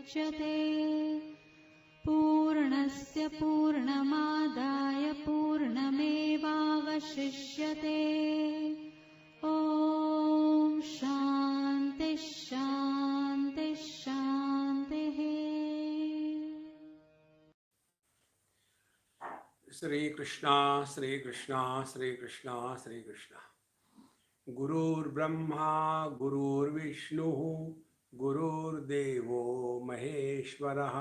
मुच्यते पूर्णस्य पूर्णमादाय पूर्णमेवावशिष्यते। ॐ शान्ति शान्ति शान्तिः। श्री कृष्णा श्री कृष्णा श्री कृष्णा श्री कृष्णा। गुरुर्ब्रह्मा गुरुर्विष्णुः गुरुर्देवो महेश्वरः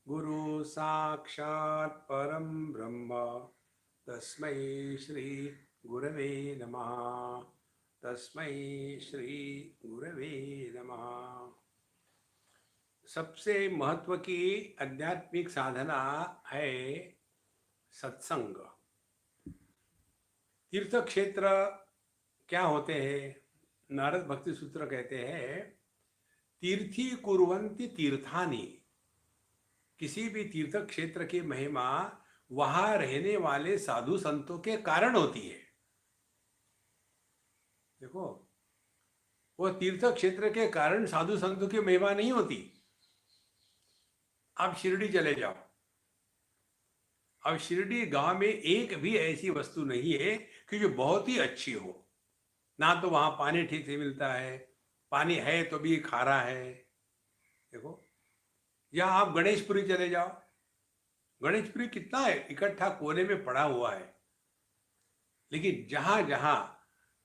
गुरु साक्षात् परं ब्रह्म तस्मै श्री गुरवे नमः। तस्मै श्री गुरवे नमः। सबसे महत्व की आध्यात्मिक साधना है सत्संग। तीर्थ क्षेत्र क्या होते हैं? नारद भक्ति सूत्र कहते हैं तीर्थी कुर्वन्ति तीर्थानि। किसी भी तीर्थ क्षेत्र की महिमा वहां रहने वाले साधु संतों के कारण होती है। देखो, वो तीर्थ क्षेत्र के कारण साधु संतों की महिमा नहीं होती। आप शिरडी चले जाओ, अब शिरडी गांव में एक भी ऐसी वस्तु नहीं है कि जो बहुत ही अच्छी हो। ना तो वहां पानी ठीक से मिलता है, पानी है तो भी खारा है। देखो, या आप गणेशपुरी चले जाओ, गणेशपुरी कितना है, इकट्ठा कोने में पड़ा हुआ है। लेकिन जहां जहां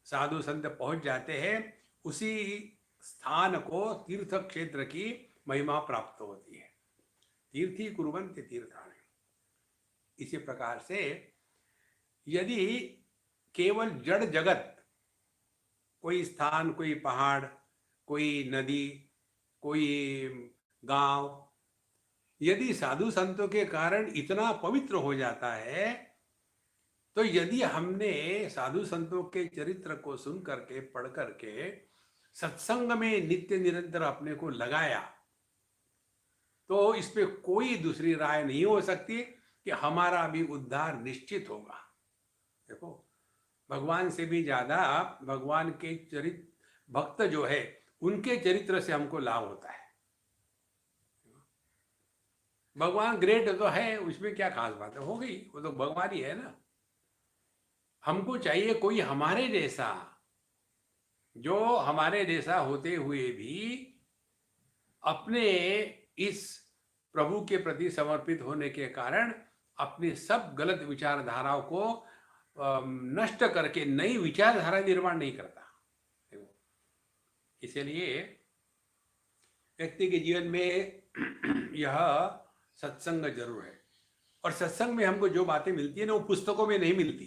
साधु संत पहुंच जाते हैं उसी स्थान को तीर्थ क्षेत्र की महिमा प्राप्त होती है। तीर्थी कुर्वन्ति तीर्थानि। इसी प्रकार से यदि केवल जड़ जगत, कोई स्थान, कोई पहाड़, कोई नदी, कोई गांव, यदि साधु संतों के कारण इतना पवित्र हो जाता है, तो यदि हमने साधु संतों के चरित्र को सुन करके, पढ़ करके सत्संग में नित्य निरंतर अपने को लगाया, तो इस पे कोई दूसरी राय नहीं हो सकती कि हमारा भी उद्धार निश्चित होगा। देखो, भगवान से भी ज्यादा भगवान के चरित्र भक्त जो है उनके चरित्र से हमको लाभ होता है। भगवान ग्रेट तो है, उसमें क्या खास बात है, हो गई, वो तो भगवान ही है ना। हमको चाहिए कोई हमारे जैसा, जो हमारे जैसा होते हुए भी अपने इस प्रभु के प्रति समर्पित होने के कारण अपनी सब गलत विचारधाराओं को नष्ट करके नई विचारधारा निर्माण नहीं करता। इसलिए व्यक्ति के जीवन में यह सत्संग जरूर है। और सत्संग में हमको जो बातें मिलती है ना, वो पुस्तकों में नहीं मिलती।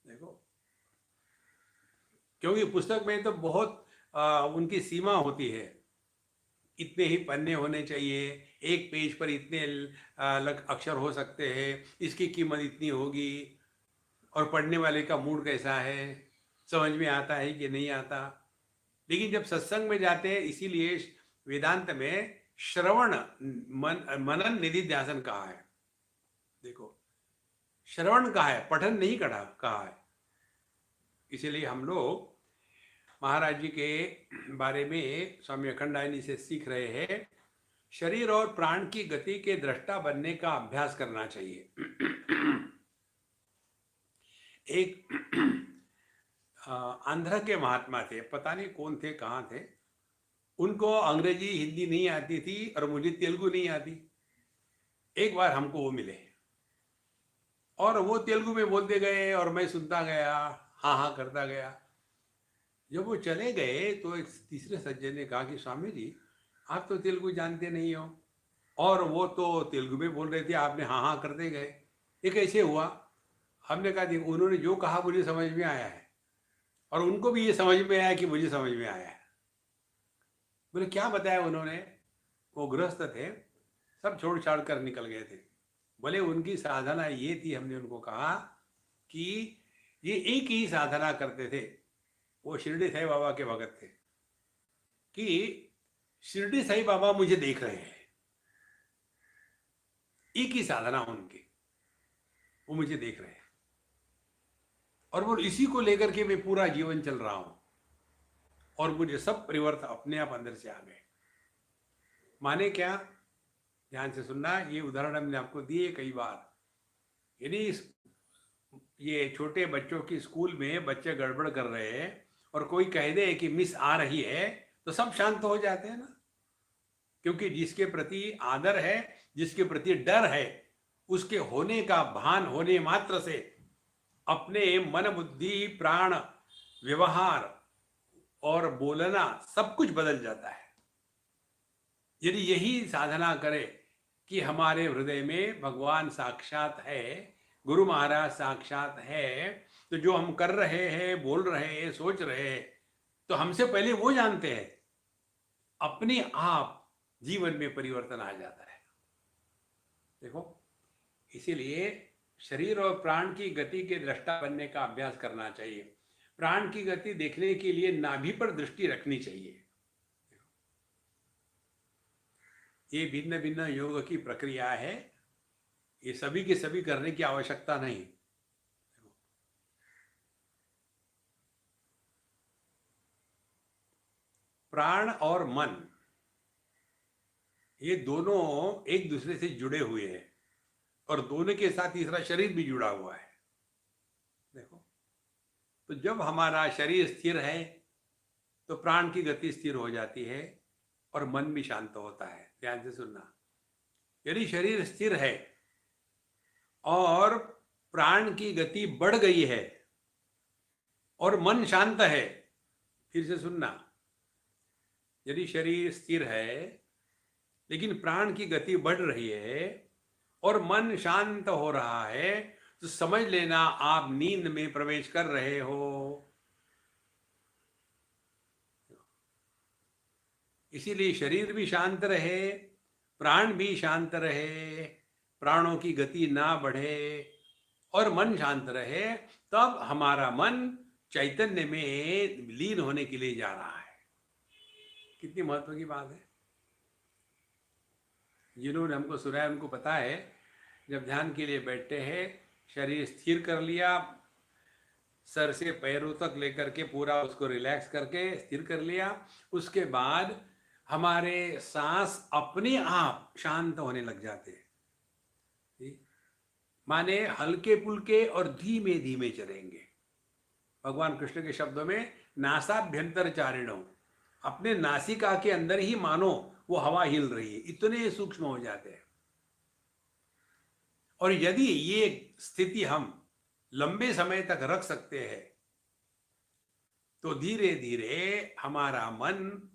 देखो, क्योंकि पुस्तक में तो बहुत उनकी सीमा होती है। इतने ही पन्ने होने चाहिए, एक पेज पर इतने अक्षर हो सकते हैं, इसकी कीमत इतनी होगी, और पढ़ने वाले का मूड कैसा है, समझ में आता है कि नहीं आता। लेकिन जब सत्संग में जाते हैं, इसीलिए वेदांत में श्रवण मनन निधिध्यासन कहा है। देखो, श्रवण कहा है, पठन नहीं कहा है। इसीलिए हम लोग महाराज जी के बारे में स्वामी अखंडायनी से सीख रहे हैं, शरीर और प्राण की गति के दृष्टा बनने का अभ्यास करना चाहिए। एक आंध्र के महात्मा थे, पता नहीं कौन थे, कहाँ थे, उनको अंग्रेजी हिंदी नहीं आती थी और मुझे तेलुगु नहीं आती। एक बार हमको वो मिले और वो तेलुगु में बोलते गए और मैं सुनता गया, हाँ हाँ करता गया। जब वो चले गए तो एक तीसरे सज्जन ने कहा कि स्वामी जी, आप तो तेलुगु जानते नहीं हो, और वो तो तेलुगु में बोल रहे थे, आपने हाँ हाँ करते गए, ये कैसे हुआ? हमने कहा देखो, उन्होंने जो कहा मुझे समझ में आया है, और उनको भी ये समझ में आया कि मुझे समझ में आया है। बोले क्या बताया उन्होंने? वो गृहस्थ थे, सब छोड़ छाड़ कर निकल गए थे। बोले उनकी साधना ये थी, हमने उनको कहा कि ये एक ही साधना करते थे, वो शिरडी साईं बाबा के भगत थे, कि शिरडी साईं बाबा मुझे देख रहे हैं, एक ही साधना उनकी, वो मुझे देख रहे हैं, और वो इसी को लेकर के मैं पूरा जीवन चल रहा हूं, और मुझे सब परिवर्तन अपने आप अंदर से आ गए। माने क्या, ध्यान से सुनना, ये उदाहरण हमने आपको दिए कई बार। यदि ये छोटे बच्चों की स्कूल में बच्चे गड़बड़ कर रहे हैं और कोई कह दे कि मिस आ रही है, तो सब शांत हो जाते हैं ना, क्योंकि जिसके प्रति आदर है, जिसके प्रति डर है, उसके होने का भान होने मात्र से अपने मन बुद्धि प्राण व्यवहार और बोलना सब कुछ बदल जाता है। यदि यही साधना करे कि हमारे हृदय में भगवान साक्षात है, गुरु महाराज साक्षात है, तो जो हम कर रहे हैं, बोल रहे हैं, सोच रहे हैं, तो हमसे पहले वो जानते हैं, अपने आप जीवन में परिवर्तन आ जाता है। देखो, इसीलिए शरीर और प्राण की गति के दृष्टा बनने का अभ्यास करना चाहिए। प्राण की गति देखने के लिए नाभि पर दृष्टि रखनी चाहिए। ये भिन्न भिन्न योग की प्रक्रिया है, ये सभी के सभी करने की आवश्यकता नहीं। प्राण और मन ये दोनों एक दूसरे से जुड़े हुए हैं और दोनों के साथ तीसरा शरीर भी जुड़ा हुआ है। देखो, तो जब हमारा शरीर स्थिर है तो प्राण की गति स्थिर हो जाती है और मन भी शांत होता है। ध्यान से सुनना, यदि शरीर स्थिर है और प्राण की गति बढ़ गई है और मन शांत है, फिर से सुनना, यदि शरीर स्थिर है लेकिन प्राण की गति बढ़ रही है और मन शांत हो रहा है, तो समझ लेना आप नींद में प्रवेश कर रहे हो। इसीलिए शरीर भी शांत रहे, प्राण भी शांत रहे, प्राणों की गति ना बढ़े और मन शांत रहे, तब हमारा मन चैतन्य में लीन होने के लिए जा रहा है। कितनी महत्व की बात है। जिन्होंने हमको सुना है उनको पता है, जब ध्यान के लिए बैठते हैं, शरीर स्थिर कर लिया, सर से पैरों तक लेकर के पूरा उसको रिलैक्स करके स्थिर कर लिया, उसके बाद हमारे सांस अपने आप शांत होने लग जाते हैं। माने हल्के पुल्के और धीमे धीमे चलेंगे। भगवान कृष्ण के शब्दों में नासाभ्यंतर चारिणों, अपने नासिका के अंदर ही मानो वो हवा हिल रही है, इतने सूक्ष्म हो जाते हैं। और यदि ये स्थिति हम लंबे समय तक रख सकते हैं, तो धीरे धीरे हमारा मन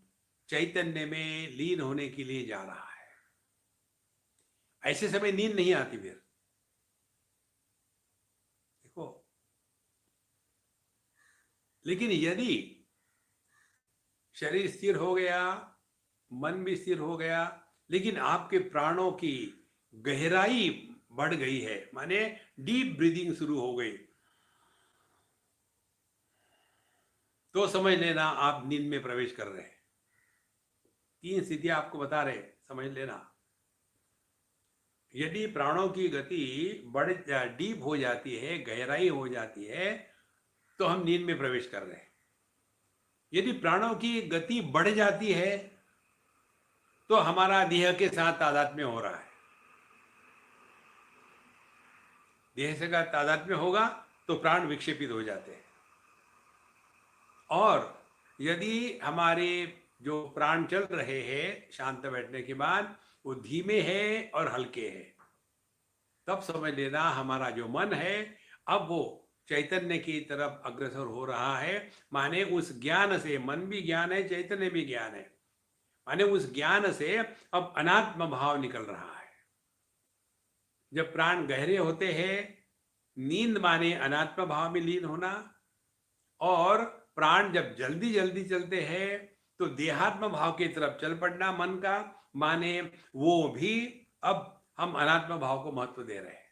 चैतन्य में लीन होने के लिए जा रहा है। ऐसे समय नींद नहीं आती। फिर देखो, लेकिन यदि शरीर स्थिर हो गया, मन भी स्थिर हो गया, लेकिन आपके प्राणों की गहराई बढ़ गई है, माने डीप ब्रीदिंग शुरू हो गई, तो समझ लेना आप नींद में प्रवेश कर रहे हैं। 3 स्थितियां आपको बता रहे, समझ लेना। यदि प्राणों की गति बढ़ डीप हो जाती है, गहराई हो जाती है, तो हम नींद में प्रवेश कर रहे हैं। यदि प्राणों की गति बढ़ जाती है, तो हमारा देह के साथ तादात्म्य हो रहा है। देह से का तादात्म्य होगा तो प्राण विक्षेपित हो जाते हैं। और यदि हमारे जो प्राण चल रहे हैं शांत बैठने के बाद, वो धीमे हैं और हल्के हैं, तब समझ लेना हमारा जो मन है अब वो चैतन्य की तरफ अग्रसर हो रहा है। माने उस ज्ञान से, मन भी ज्ञान है, चैतन्य भी ज्ञान है, माने उस ज्ञान से अब अनात्म भाव निकल रहा है। जब प्राण गहरे होते हैं, नींद माने अनात्म भाव में लीन होना, और प्राण जब जल्दी जल्दी चलते हैं तो देहात्म भाव की तरफ चल पड़ना मन का, माने वो भी अब हम अनात्म भाव को महत्व दे रहे हैं।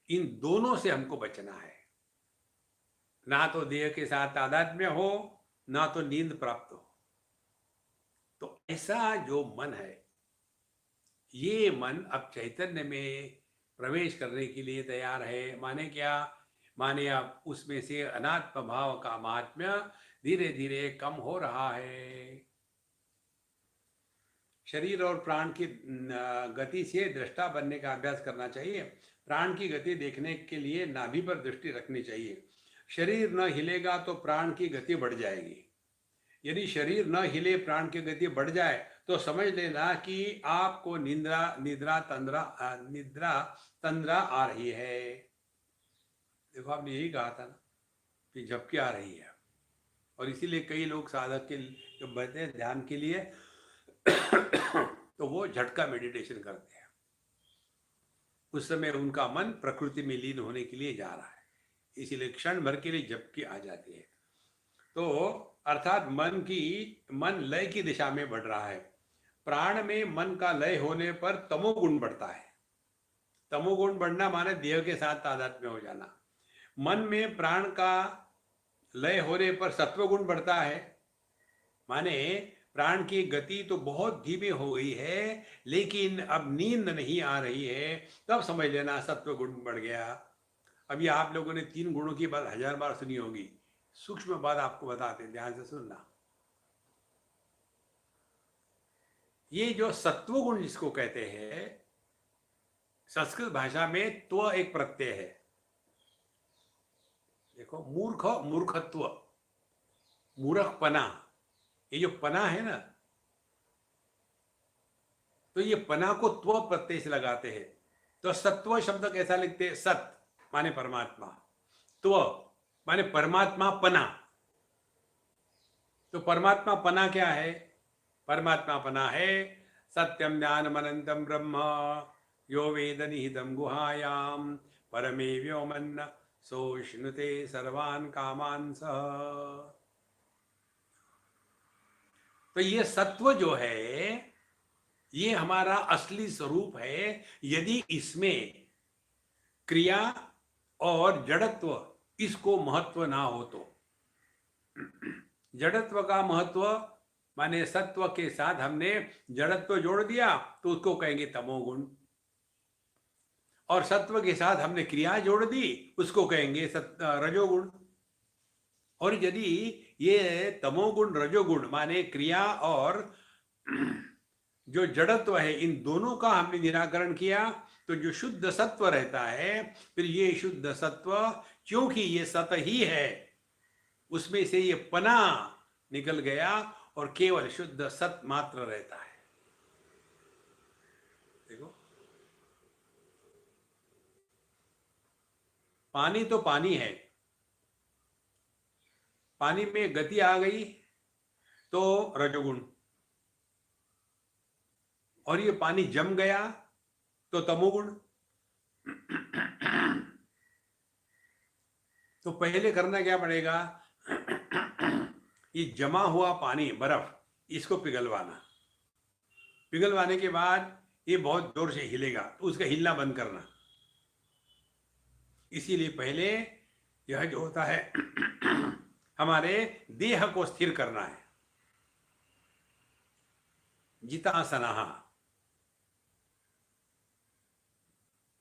इन दोनों से हमको बचना है, ना तो देह के साथ तादात्म्य हो, ना तो नींद प्राप्त हो। तो ऐसा जो मन है, ये मन अब चैतन्य में प्रवेश करने के लिए तैयार है। माने क्या, माने अब उसमें से अनात्म भाव का महात्म्य धीरे धीरे कम हो रहा है। शरीर और प्राण की गति से दृष्टा बनने का अभ्यास करना चाहिए। प्राण की गति देखने के लिए नाभि पर दृष्टि रखनी चाहिए। शरीर न हिलेगा तो प्राण की गति बढ़ जाएगी। यदि शरीर न हिले, प्राण की गति बढ़ जाए, तो समझ लेना कि आपको निद्रा तंद्रा आ रही है। देखो, आपने यही कहा था ना कि झपकी आ रही है, और इसीलिए कई लोग साधक के जो बैठते हैं ध्यान के लिए तो वो झटका मेडिटेशन करते हैं। उस समय उनका मन प्रकृति में लीन होने के लिए जा रहा है, इसीलिए क्षण भर के लिए झपकी आ जाती है। तो अर्थात मन लय की दिशा में बढ़ रहा है। प्राण में मन का लय होने पर तमोगुण बढ़ता है। तमोगुण बढ़ना माने देह के साथ तादात्म्य हो जाना। मन में प्राण का लय होने पर सत्वगुण बढ़ता है, माने प्राण की गति तो बहुत धीमी हो गई है, लेकिन अब नींद नहीं आ रही है, तब समझ लेना सत्वगुण बढ़ गया। अभी आप लोगों ने 3 गुणों की बात 1000 बार सुनी होगी। सूक्ष्म बात आपको बताते हैं, ध्यान से सुनना। ये जो सत्वगुण जिसको कहते हैं, संस्कृत भाषा में त्व एक प्रत्यय है। देखो, मूर्खत्व, मूर्खपना, ये जो पना है ना, तो ये पना को त्व प्रत्यय से लगाते हैं। तो सत्व शब्द कैसा लिखते हैं? सत माने परमात्मा, त्व माने परमात्मा पना। तो परमात्मा पना क्या है? परमात्मा पना है सत्यम ज्ञानम अनंतम ब्रह्म यो वेद निहितम गुहायाम परमे व्योमन्न सोष्णुते सर्वान कामान सह। तो ये सत्व जो है, ये हमारा असली स्वरूप है। यदि इसमें क्रिया और जड़त्व, इसको महत्व ना हो तो, जड़त्व का महत्व माने सत्व के साथ हमने जड़त्व जोड़ दिया तो उसको कहेंगे तमोगुण, और सत्व के साथ हमने क्रिया जोड़ दी उसको कहेंगे रजोगुण। और यदि ये तमोगुण रजोगुण माने क्रिया और जो जड़त्व है, इन दोनों का हमने निराकरण किया तो जो शुद्ध सत्व रहता है, फिर ये शुद्ध सत्व, क्योंकि ये सत ही है, उसमें से ये पना निकल गया और केवल शुद्ध सत मात्र रहता है। देखो, पानी तो पानी है, पानी में गति आ गई तो रजोगुण, और ये पानी जम गया तो तमोगुण। तो पहले करना क्या पड़ेगा? ये जमा हुआ पानी, बर्फ, इसको पिघलवाना। पिघलवाने के बाद ये बहुत जोर से हिलेगा तो उसका हिलना बंद करना। इसीलिए पहले यह जो होता है हमारे देह को स्थिर करना है। जितासना,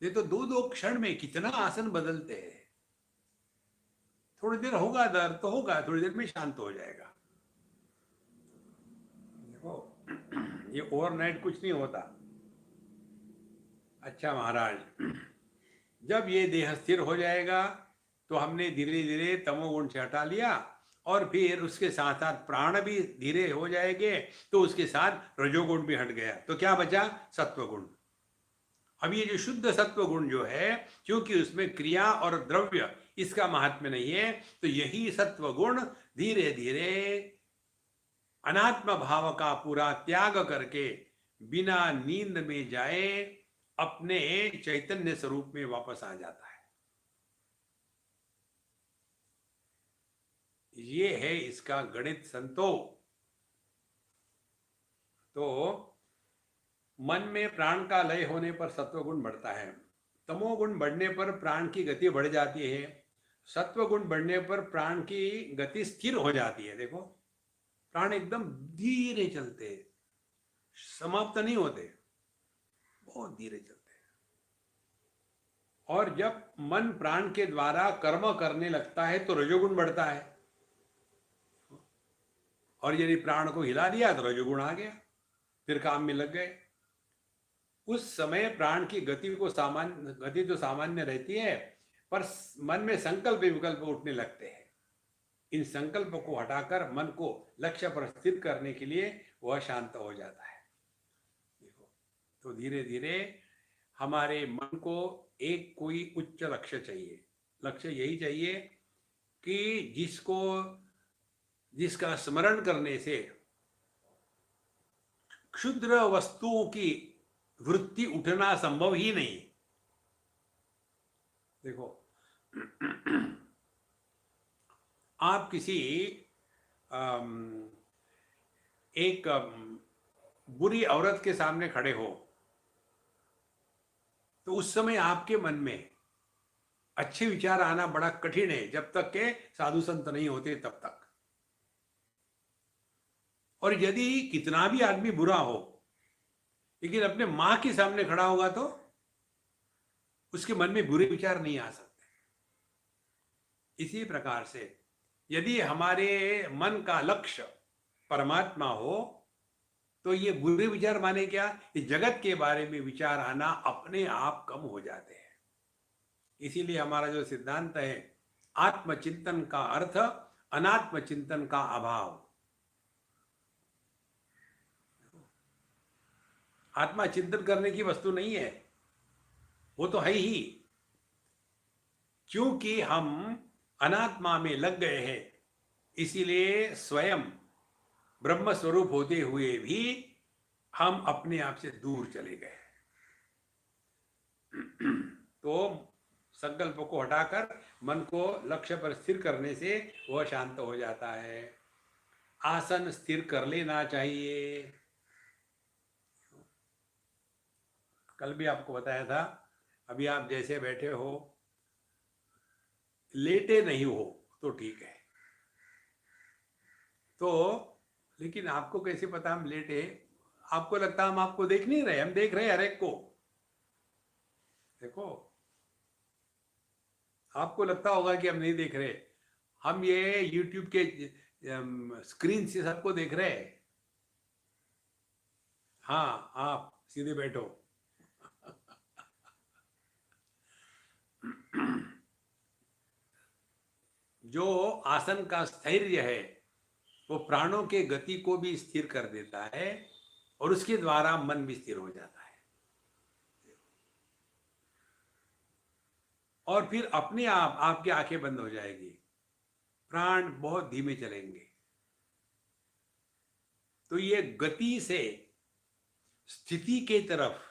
ये तो 2-2 क्षण में कितना आसन बदलते हैं। थोड़ी देर होगा दर्द तो होगा, थोड़ी देर में शांत हो जाएगा। देखो, ये ओवरनाइट कुछ नहीं होता। अच्छा महाराज, जब ये देह स्थिर हो जाएगा तो हमने धीरे धीरे तमोगुण से हटा लिया, और फिर उसके साथ साथ प्राण भी धीरे हो जाएंगे, तो उसके साथ रजोगुण भी हट गया, तो क्या बचा? सत्वगुण। अब ये जो शुद्ध सत्वगुण जो है, क्योंकि उसमें क्रिया और द्रव्य इसका महात्म्य नहीं है, तो यही सत्वगुण धीरे धीरे अनात्म भाव का पूरा त्याग करके बिना नींद में जाए अपने चैतन्य स्वरूप में वापस आ जाता है। ये है इसका गणित संतो। तो मन में प्राण का लय होने पर सत्वगुण बढ़ता है, तमोगुण बढ़ने पर प्राण की गति बढ़ जाती है, सत्वगुण बढ़ने पर प्राण की गति स्थिर हो जाती है। देखो, प्राण एकदम धीरे चलते हैं, समाप्त नहीं होते, बहुत धीरे चलते हैं। और जब मन प्राण के द्वारा कर्म करने लगता है तो रजोगुण बढ़ता है, और यदि प्राण को हिला दिया तो रजोगुण आ गया। फिर काम में लग गए। उस समय प्राण की गति तो सामान्य रहती है, पर मन में संकल्प विकल्प उठने लगते हैं। इन संकल्प को हटाकर मन को लक्ष्य पर स्थिर करने के लिए वह शांत हो जाता है। देखो, तो धीरे धीरे हमारे मन को एक कोई उच्च लक्ष्य चाहिए। लक्ष्य यही चाहिए कि जिसका स्मरण करने से क्षुद्र वस्तुओं की वृत्ति उठना संभव ही नहीं। देखो, आप किसी एक बुरी औरत के सामने खड़े हो, तो उस समय आपके मन में अच्छे विचार आना बड़ा कठिन है, जब तक के साधु संत नहीं होते तब तक। और यदि कितना भी आदमी बुरा हो, लेकिन अपने मां के सामने खड़ा होगा तो उसके मन में बुरे विचार नहीं आ सकते। इसी प्रकार से यदि हमारे मन का लक्ष्य परमात्मा हो, तो ये बुरे विचार माने क्या, इस जगत के बारे में विचार आना अपने आप कम हो जाते हैं। इसीलिए हमारा जो सिद्धांत है, आत्मचिंतन का अर्थ अनात्म चिंतन का अभाव। आत्मा चिंतन करने की वस्तु नहीं है, वो तो है ही। क्योंकि हम अनात्मा में लग गए हैं, इसीलिए स्वयं ब्रह्म स्वरूप होते हुए भी हम अपने आप से दूर चले गए। तो संकल्प को हटाकर मन को लक्ष्य पर स्थिर करने से वह शांत हो जाता है। आसन स्थिर कर लेना चाहिए। कल भी आपको बताया था, अभी आप जैसे बैठे हो, लेटे नहीं हो तो ठीक है। तो लेकिन आपको कैसे पता हम लेटे? आपको लगता हम आपको देख नहीं रहे, हम देख रहे हर एक को। देखो, आपको लगता होगा कि हम नहीं देख रहे, हम ये YouTube के स्क्रीन से सबको देख रहे हैं। हाँ, आप सीधे बैठो। जो आसन का स्थैर्य है वो प्राणों के गति को भी स्थिर कर देता है और उसके द्वारा मन भी स्थिर हो जाता है। और फिर अपने आप आपकी आंखें बंद हो जाएगी, प्राण बहुत धीमे चलेंगे। तो ये गति से स्थिति के तरफ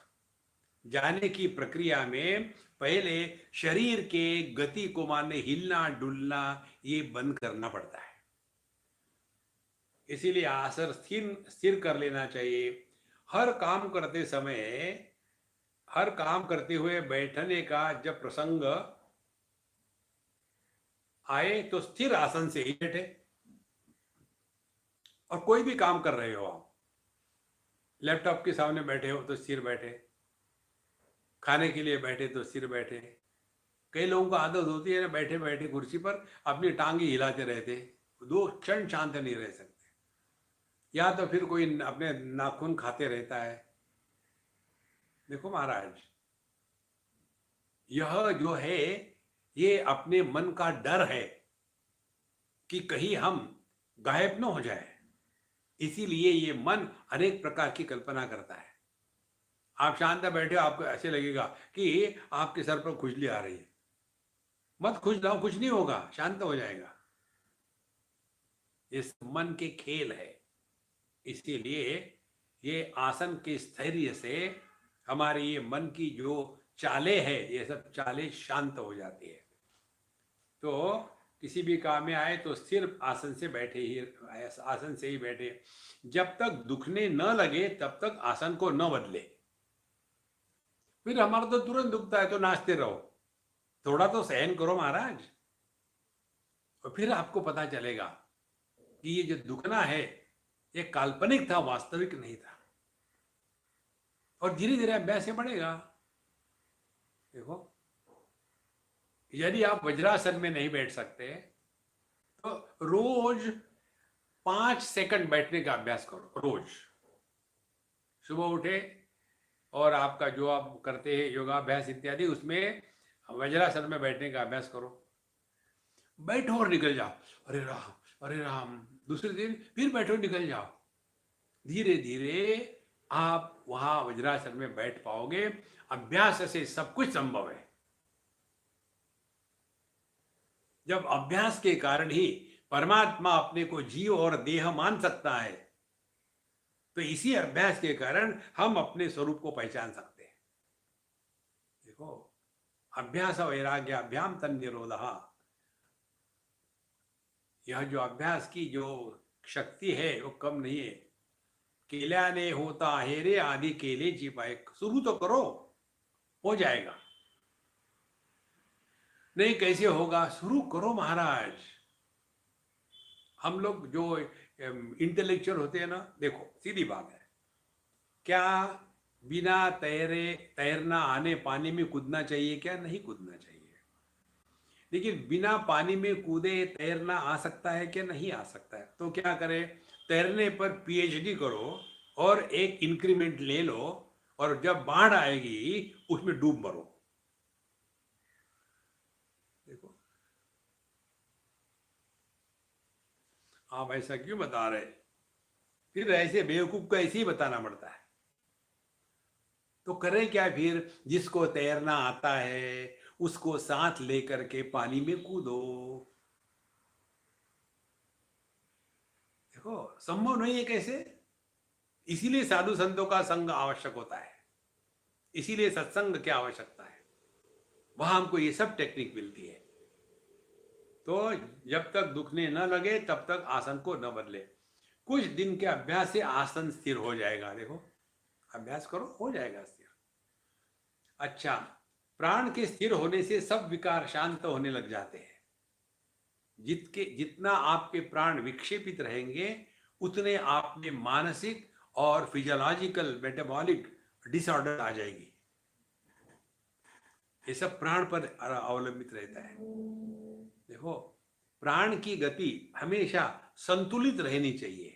जाने की प्रक्रिया में पहले शरीर के गति को माने हिलना डुलना ये बंद करना पड़ता है। इसीलिए आसन स्थिर कर लेना चाहिए। हर काम करते समय, हर काम करते हुए बैठने का जब प्रसंग आए तो स्थिर आसन से ही बैठे। और कोई भी काम कर रहे हो, आप लैपटॉप के सामने बैठे हो तो स्थिर बैठे, खाने के लिए बैठे तो स्थिर बैठे। कई लोगों को आदत होती है ना, बैठे बैठे कुर्सी पर अपनी टांगे हिलाते रहते, 2 क्षण शांत नहीं रह सकते। या तो फिर कोई अपने नाखून खाते रहता है। देखो महाराज, यह जो है ये अपने मन का डर है कि कहीं हम गायब न हो जाए, इसीलिए ये मन अनेक प्रकार की कल्पना करता है। आप शांत बैठे हो, आपको ऐसे लगेगा कि आपके सर पर खुजली आ रही है। मत खुजलाओ, कुछ नहीं होगा, शांत हो जाएगा। इस मन के खेल है। इसीलिए ये आसन के स्थैर्य से हमारे ये मन की जो चालें है, ये सब चालें शांत हो जाती है। तो किसी भी काम में आए तो सिर्फ आसन से बैठे ही, आसन से ही बैठे। जब तक दुखने न लगे तब तक आसन को न बदले। फिर हमारा तो तुरंत दुखता है तो नाचते रहो, थोड़ा तो सहन करो महाराज। और फिर आपको पता चलेगा कि ये जो दुखना है ये काल्पनिक था, वास्तविक नहीं था। और धीरे धीरे अभ्यास से बढ़ेगा। देखो, यदि आप वज्रासन में नहीं बैठ सकते तो रोज 5 सेकंड बैठने का अभ्यास करो, रोज सुबह उठे और आपका जो आप करते हैं योगाभ्यास इत्यादि, उसमें वज्रासन में बैठने का अभ्यास करो। बैठो और निकल जाओ, अरे राम अरे राम। दूसरे दिन फिर बैठो, निकल जाओ। धीरे धीरे आप वहां वज्रासन में बैठ पाओगे। अभ्यास से सब कुछ संभव है। जब अभ्यास के कारण ही परमात्मा अपने को जीव और देह मान सकता है, तो इसी अभ्यास के कारण हम अपने स्वरूप को पहचान सकते हैं। देखो, अभ्यास वैराग्याभ्याम तन्निरोधः, यह जो अभ्यास की जो शक्ति है वो कम नहीं है। केल्याने होता है रे आदि केले जी पाए। शुरू तो करो, हो जाएगा। नहीं कैसे होगा? शुरू करो महाराज। हम लोग जो इंटेलेक्चुअल होते हैं ना, देखो सीधी बात है, क्या बिना तैरना आने पानी में कूदना चाहिए? क्या नहीं कूदना चाहिए? लेकिन बिना पानी में कूदे तैरना आ सकता है? क्या नहीं आ सकता है? तो क्या करें? तैरने पर पीएचडी करो और एक इंक्रीमेंट ले लो, और जब बाढ़ आएगी उसमें डूब मरो। देखो, आप ऐसा क्यों बता रहे? फिर ऐसे बेवकूफ को ऐसे ही बताना पड़ता है। तो करें क्या फिर? जिसको तैरना आता है उसको साथ लेकर के पानी में कूदो। देखो, संभव नहीं है कैसे? इसीलिए साधु संतों का संग आवश्यक होता है, इसीलिए सत्संग की आवश्यकता है। वहां हमको ये सब टेक्निक मिलती है। तो जब तक दुखने न लगे तब तक आसन को न बदले। कुछ दिन के अभ्यास से आसन स्थिर हो जाएगा। देखो, अभ्यास करो, हो जाएगा स्थिर। अच्छा, प्राण के स्थिर होने से सब विकार शांत होने लग जाते हैं। जितना आपके प्राण विक्षेपित रहेंगे, उतने आप में मानसिक और फिजियोलॉजिकल मेटाबॉलिक डिसऑर्डर आ जाएगी। ये सब प्राण पर अवलंबित रहता है। देखो, प्राण की गति हमेशा संतुलित रहनी चाहिए।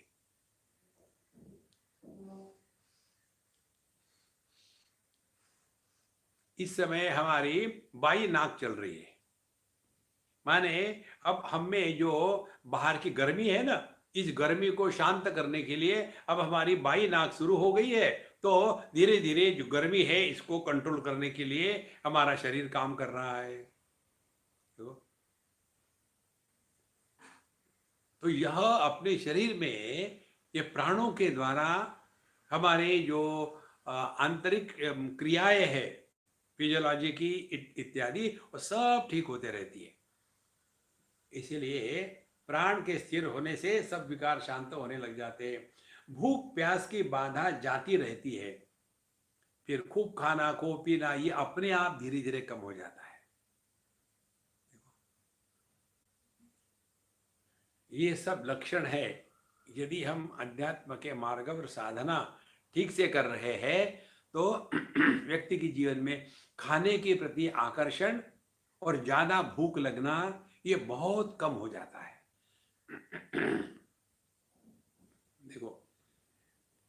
इस समय हमारी बाई नाक चल रही है, माने अब हम में जो बाहर की गर्मी है ना, इस गर्मी को शांत करने के लिए अब हमारी बाई नाक शुरू हो गई है। तो धीरे धीरे जो गर्मी है इसको कंट्रोल करने के लिए हमारा शरीर काम कर रहा है। तो यह अपने शरीर में ये प्राणों के द्वारा हमारे जो आंतरिक क्रियाएं हैं, फिजियोलॉजी की इत्यादि, वो सब ठीक होते रहती है। इसीलिए प्राण के स्थिर होने से सब विकार शांत होने लग जाते हैं। भूख प्यास की बाधा जाती रहती है, फिर खूब खाना खो पीना ये अपने आप धीरे धीरे कम हो जाता है। ये सब लक्षण है। यदि हम अध्यात्म के मार्ग और साधना ठीक से कर रहे हैं तो व्यक्ति के जीवन में खाने के प्रति आकर्षण और ज्यादा भूख लगना ये बहुत कम हो जाता है। देखो,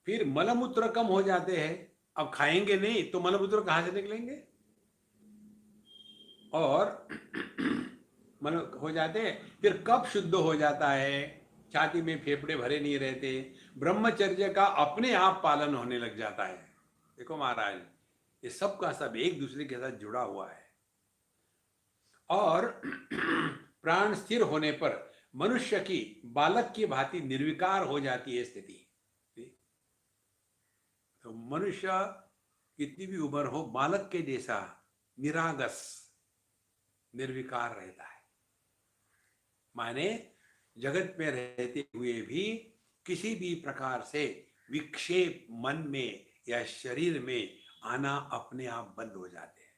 फिर मलमूत्र कम हो जाते हैं। अब खाएंगे नहीं तो मलमूत्र कहां से निकलेंगे? और मन हो जाते हैं, फिर कब शुद्ध हो जाता है? छाती में फेफड़े भरे नहीं रहते, ब्रह्मचर्य का अपने आप पालन होने लग जाता है। देखो महाराज, ये सब का सब एक दूसरे के साथ जुड़ा हुआ है। और प्राण स्थिर होने पर मनुष्य की बालक की भांति निर्विकार हो जाती है स्थिति। तो मनुष्य कितनी भी उम्र हो, बालक के जैसा निरागस निर्विकार रहता है। माने जगत में रहते हुए भी किसी भी प्रकार से विक्षेप मन में या शरीर में आना अपने आप बंद हो जाते हैं।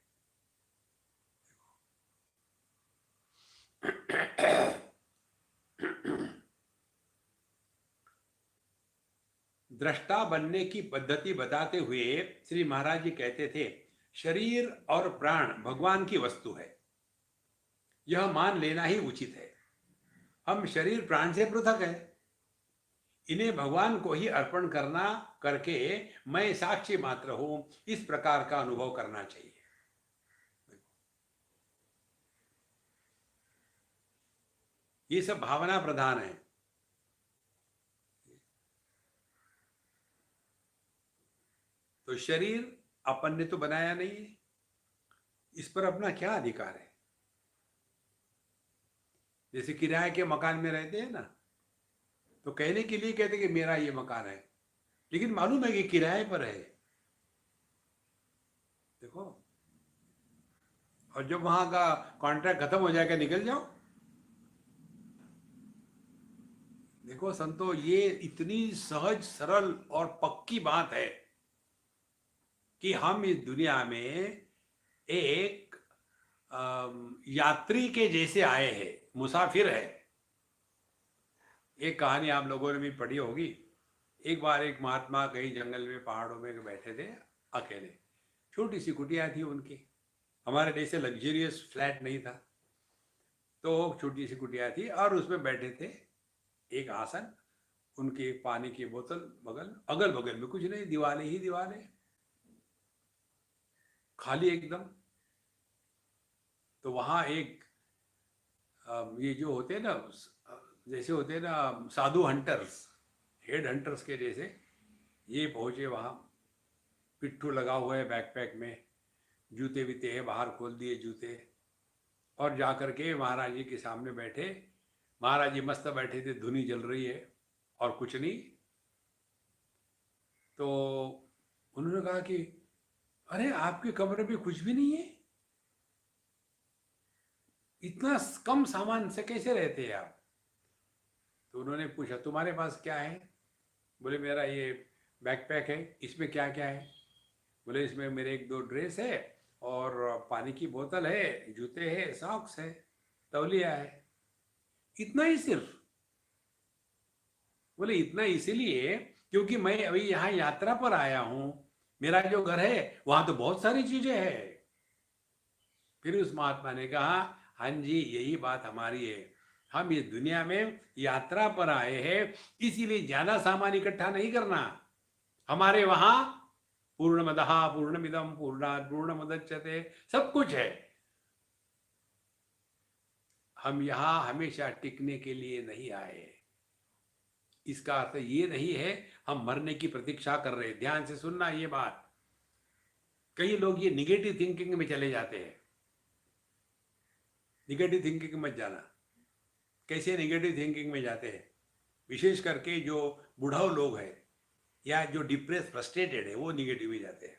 दृष्टा बनने की पद्धति बताते हुए श्री महाराज जी कहते थे, शरीर और प्राण भगवान की वस्तु है, यह मान लेना ही उचित है। हम शरीर प्राण से पृथक है, इन्हें भगवान को ही अर्पण करना करके मैं साक्षी मात्र हूं, इस प्रकार का अनुभव करना चाहिए। ये सब भावना प्रधान है। तो शरीर अपन ने तो बनाया नहीं है, इस पर अपना क्या अधिकार है? जैसे किराए के मकान में रहते हैं ना, तो कहने के लिए कहते कि मेरा ये मकान है, लेकिन मालूम है कि किराए पर है। देखो, और जब वहां का कॉन्ट्रैक्ट खत्म हो जाएगा निकल जाओ। देखो संतो, ये इतनी सहज सरल और पक्की बात है कि हम इस दुनिया में एक यात्री के जैसे आए हैं, मुसाफिर है। एक कहानी आप लोगों ने भी पढ़ी होगी। एक बार एक महात्मा कहीं जंगल में पहाड़ों में बैठे थे अकेले। छोटी सी कुटिया थी उनकी, हमारे जैसे लग्जरियस फ्लैट नहीं था। तो छोटी सी कुटिया थी और उसमें बैठे थे, एक आसन, उनकी पानी की बोतल बगल, अगल बगल में कुछ नहीं, दीवारें ही दीवारें, खाली एकदम। तो वहां एक ये जो होते हैं ना, जैसे होते हैं ना साधु हंटर्स, हेड हंटर्स के जैसे, ये पहुंचे वहां। पिट्ठू लगा हुआ है बैकपैक में, जूते बीते हैं, बाहर खोल दिए जूते, और जाकर के महाराज जी के सामने बैठे। महाराज जी मस्त बैठे थे, धुनी जल रही है और कुछ नहीं। तो उन्होंने कहा कि अरे आपके कमरे में कुछ भी नहीं है, इतना कम सामान से कैसे रहते हैं आप? तो उन्होंने पूछा तुम्हारे पास क्या है? बोले मेरा ये बैकपैक है, इसमें क्या क्या है? बोले इसमें मेरे एक दो ड्रेस है और पानी की बोतल है, जूते हैं, सॉक्स है, तौलिया है, इतना ही सिर्फ। बोले इतना इसीलिए क्योंकि मैं अभी यहाँ यात्रा पर आया हूँ, मेरा जो घर है वहां तो बहुत सारी चीजें हैं। फिर उस महात्मा ने कहा हाँ जी, यही बात हमारी है, हम इस दुनिया में यात्रा पर आए हैं, इसीलिए ज्यादा सामान इकट्ठा नहीं करना। हमारे वहां पूर्णमदः पूर्णमिदं पूर्णात् पूर्णमुदच्यते सब कुछ है। हम यहाँ हमेशा टिकने के लिए नहीं आए। इसका अर्थ ये नहीं है हम मरने की प्रतीक्षा कर रहे हैं। ध्यान से सुनना ये बात। कई लोग ये निगेटिव थिंकिंग में चले जाते हैं। निगेटिव थिंकिंग में मत जाना। कैसे निगेटिव थिंकिंग में जाते हैं? विशेष करके जो बुढ़ाऊ लोग हैं या जो डिप्रेस फ्रस्ट्रेटेड है, वो निगेटिव में जाते हैं।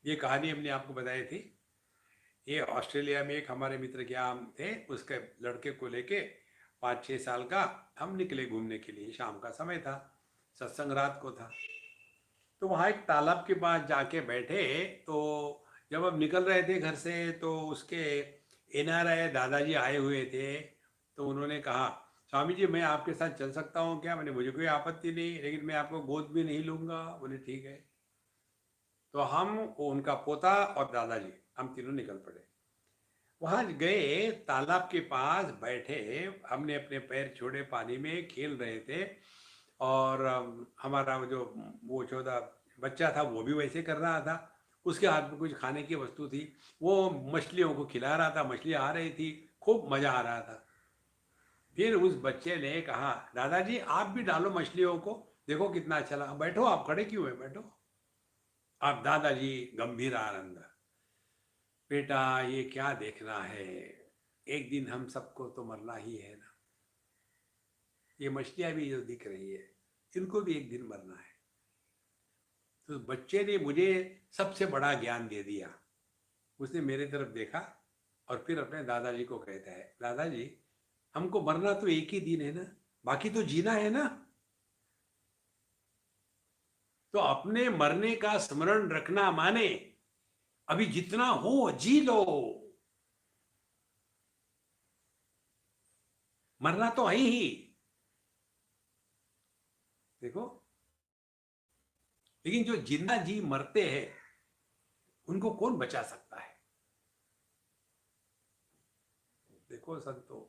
ये कहानी हमने आपको बताई थी। ये ऑस्ट्रेलिया में एक हमारे मित्र के यहाँ थे, उसके लड़के को लेके 5-6 साल का, हम निकले घूमने के लिए। शाम का समय था, सत्संग रात को था। तो वहाँ एक तालाब के पास जाके बैठे। तो जब हम निकल रहे थे घर से, तो उसके एनआरआई दादाजी आए हुए थे। तो उन्होंने कहा स्वामी जी मैं आपके साथ चल सकता हूँ क्या? मैंने मुझे कोई आपत्ति नहीं, लेकिन मैं आपको गोद भी नहीं लूंगा। बोले ठीक है। तो हम, उनका पोता और दादाजी, हम तीनों निकल पड़े। वहां गए, तालाब के पास बैठे, हमने अपने पैर छोड़े, पानी में खेल रहे थे। और हमारा जो वो 14 बच्चा था वो भी वैसे कर रहा था। उसके हाथ में कुछ खाने की वस्तु थी, वो मछलियों को खिला रहा था, मछलियाँ आ रही थी, खूब मजा आ रहा था। फिर उस बच्चे ने कहा दादाजी आप भी डालो मछलियों को, देखो कितना अच्छा लगा। बैठो, आप खड़े क्यों है, बैठो आप। दादाजी गंभीर आनंद, बेटा ये क्या देखना है, एक दिन हम सबको तो मरना ही है ना। ये मछलियां भी जो दिख रही है, इनको भी एक दिन मरना है। तो बच्चे ने मुझे सबसे बड़ा ज्ञान दे दिया। उसने मेरे तरफ देखा और फिर अपने दादाजी को कहता है दादाजी हमको मरना तो एक ही दिन है ना, बाकी तो जीना है ना। तो अपने मरने का स्मरण रखना माने अभी जितना हो जी लो। मरना तो है ही। देखो, लेकिन जो जिंदा जी मरते हैं उनको कौन बचा सकता है? देखो संतो,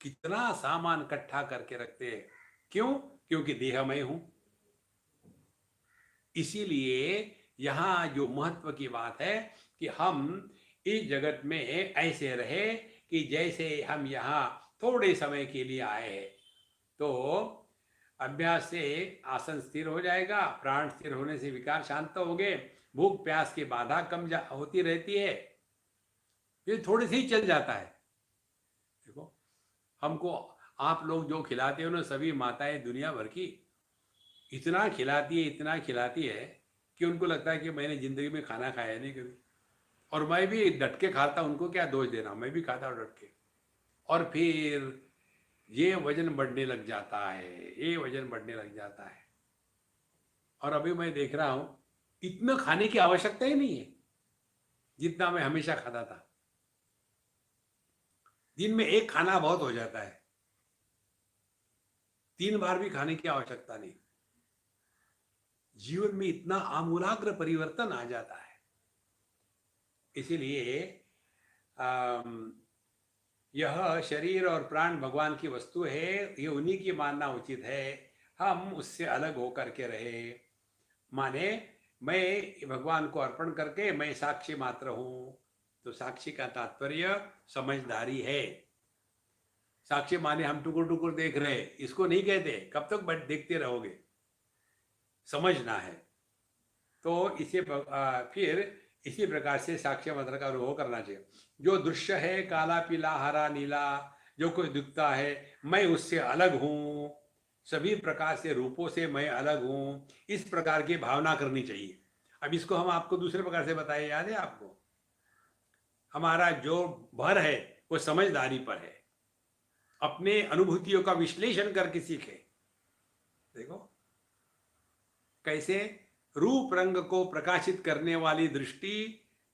कितना सामान इकट्ठा करके रखते हैं, क्यों? क्योंकि देहमय हूं। इसीलिए यहां जो महत्व की बात है कि हम इस जगत में ऐसे रहे कि जैसे हम यहाँ थोड़े समय के लिए आए हैं। तो अभ्यास से आसन स्थिर हो जाएगा, प्राण स्थिर होने से विकार शांत हो गए, भूख प्यास की बाधा कम होती रहती है, फिर थोड़ी सी चल जाता है। देखो, हमको आप लोग जो खिलाते हो ना, सभी माताएं दुनिया भर की इतना खिलाती है कि उनको लगता है कि मैंने जिंदगी में खाना खाया नहीं कभी। और मैं भी डट के खाता, उनको क्या दोष देना, मैं भी खाता हूँ डट के। और फिर ये वजन बढ़ने लग जाता है, ये वजन बढ़ने लग जाता है। और अभी मैं देख रहा हूं इतना खाने की आवश्यकता ही नहीं है जितना मैं हमेशा खाता था। दिन में एक खाना बहुत हो जाता है, 3 बार भी खाने की आवश्यकता नहीं। जीवन में इतना आमूलाग्र परिवर्तन आ जाता है। इसीलिए यह शरीर और प्राण भगवान की वस्तु है, ये उन्हीं की मानना उचित है। हम उससे अलग होकर के रहे, माने मैं भगवान को अर्पण करके मैं साक्षी मात्र हूं। तो साक्षी का तात्पर्य समझदारी है। साक्षी माने हम टुकुर टुकुर देख रहे, इसको नहीं कहते। कब तक बट देखते रहोगे, समझना है। तो इसे फिर इसी प्रकार से साक्ष्य मात्र का अनुभव करना चाहिए। जो दृश्य है काला पीला हरा नीला, जो कोई दिखता है, मैं उससे अलग हूं, सभी प्रकार से रूपों से मैं अलग हूं, इस प्रकार की भावना करनी चाहिए। अब इसको हम आपको दूसरे प्रकार से बताए, याद है आपको? हमारा जो भर है वो समझदारी पर है, अपने अनुभूतियों का विश्लेषण करके सीखे। देखो कैसे रूप रंग को प्रकाशित करने वाली दृष्टि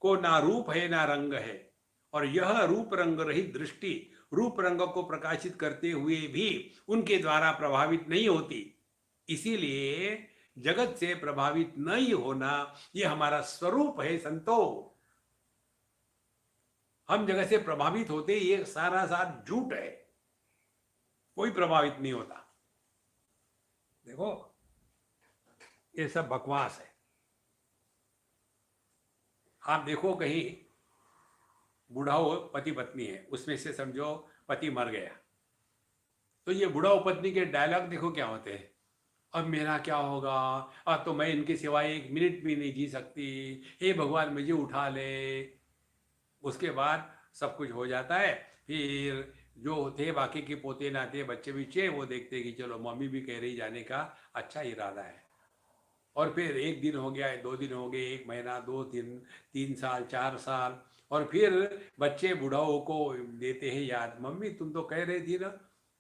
को ना रूप है ना रंग है, और यह रूप रंग रहित दृष्टि रूप रंग को प्रकाशित करते हुए भी उनके द्वारा प्रभावित नहीं होती। इसीलिए जगत से प्रभावित नहीं होना यह हमारा स्वरूप है संतो। हम जगत से प्रभावित होते, ये सारा साथ झूठ है, कोई प्रभावित नहीं होता। देखो ये सब बकवास है। आप देखो कहीं बुढ़ाओ पति पत्नी है, उसमें से समझो पति मर गया, तो ये बुढ़ाओ पत्नी के डायलॉग देखो क्या होते हैं। अब मेरा क्या होगा, अब तो मैं इनके सिवाय 1 मिनट भी नहीं जी सकती, हे भगवान मुझे उठा ले। उसके बाद सब कुछ हो जाता है। फिर जो थे बाकी के पोते नाते बच्चे बिच्चे, वो देखते कि चलो मम्मी भी कह रही जाने का, अच्छा इरादा है। और फिर 1 दिन हो गया, 2 दिन हो गए, 1 महीना, 2 दिन, 3 साल, 4 साल, और फिर बच्चे बुढ़ाओं को देते हैं याद, मम्मी तुम तो कह रही थी ना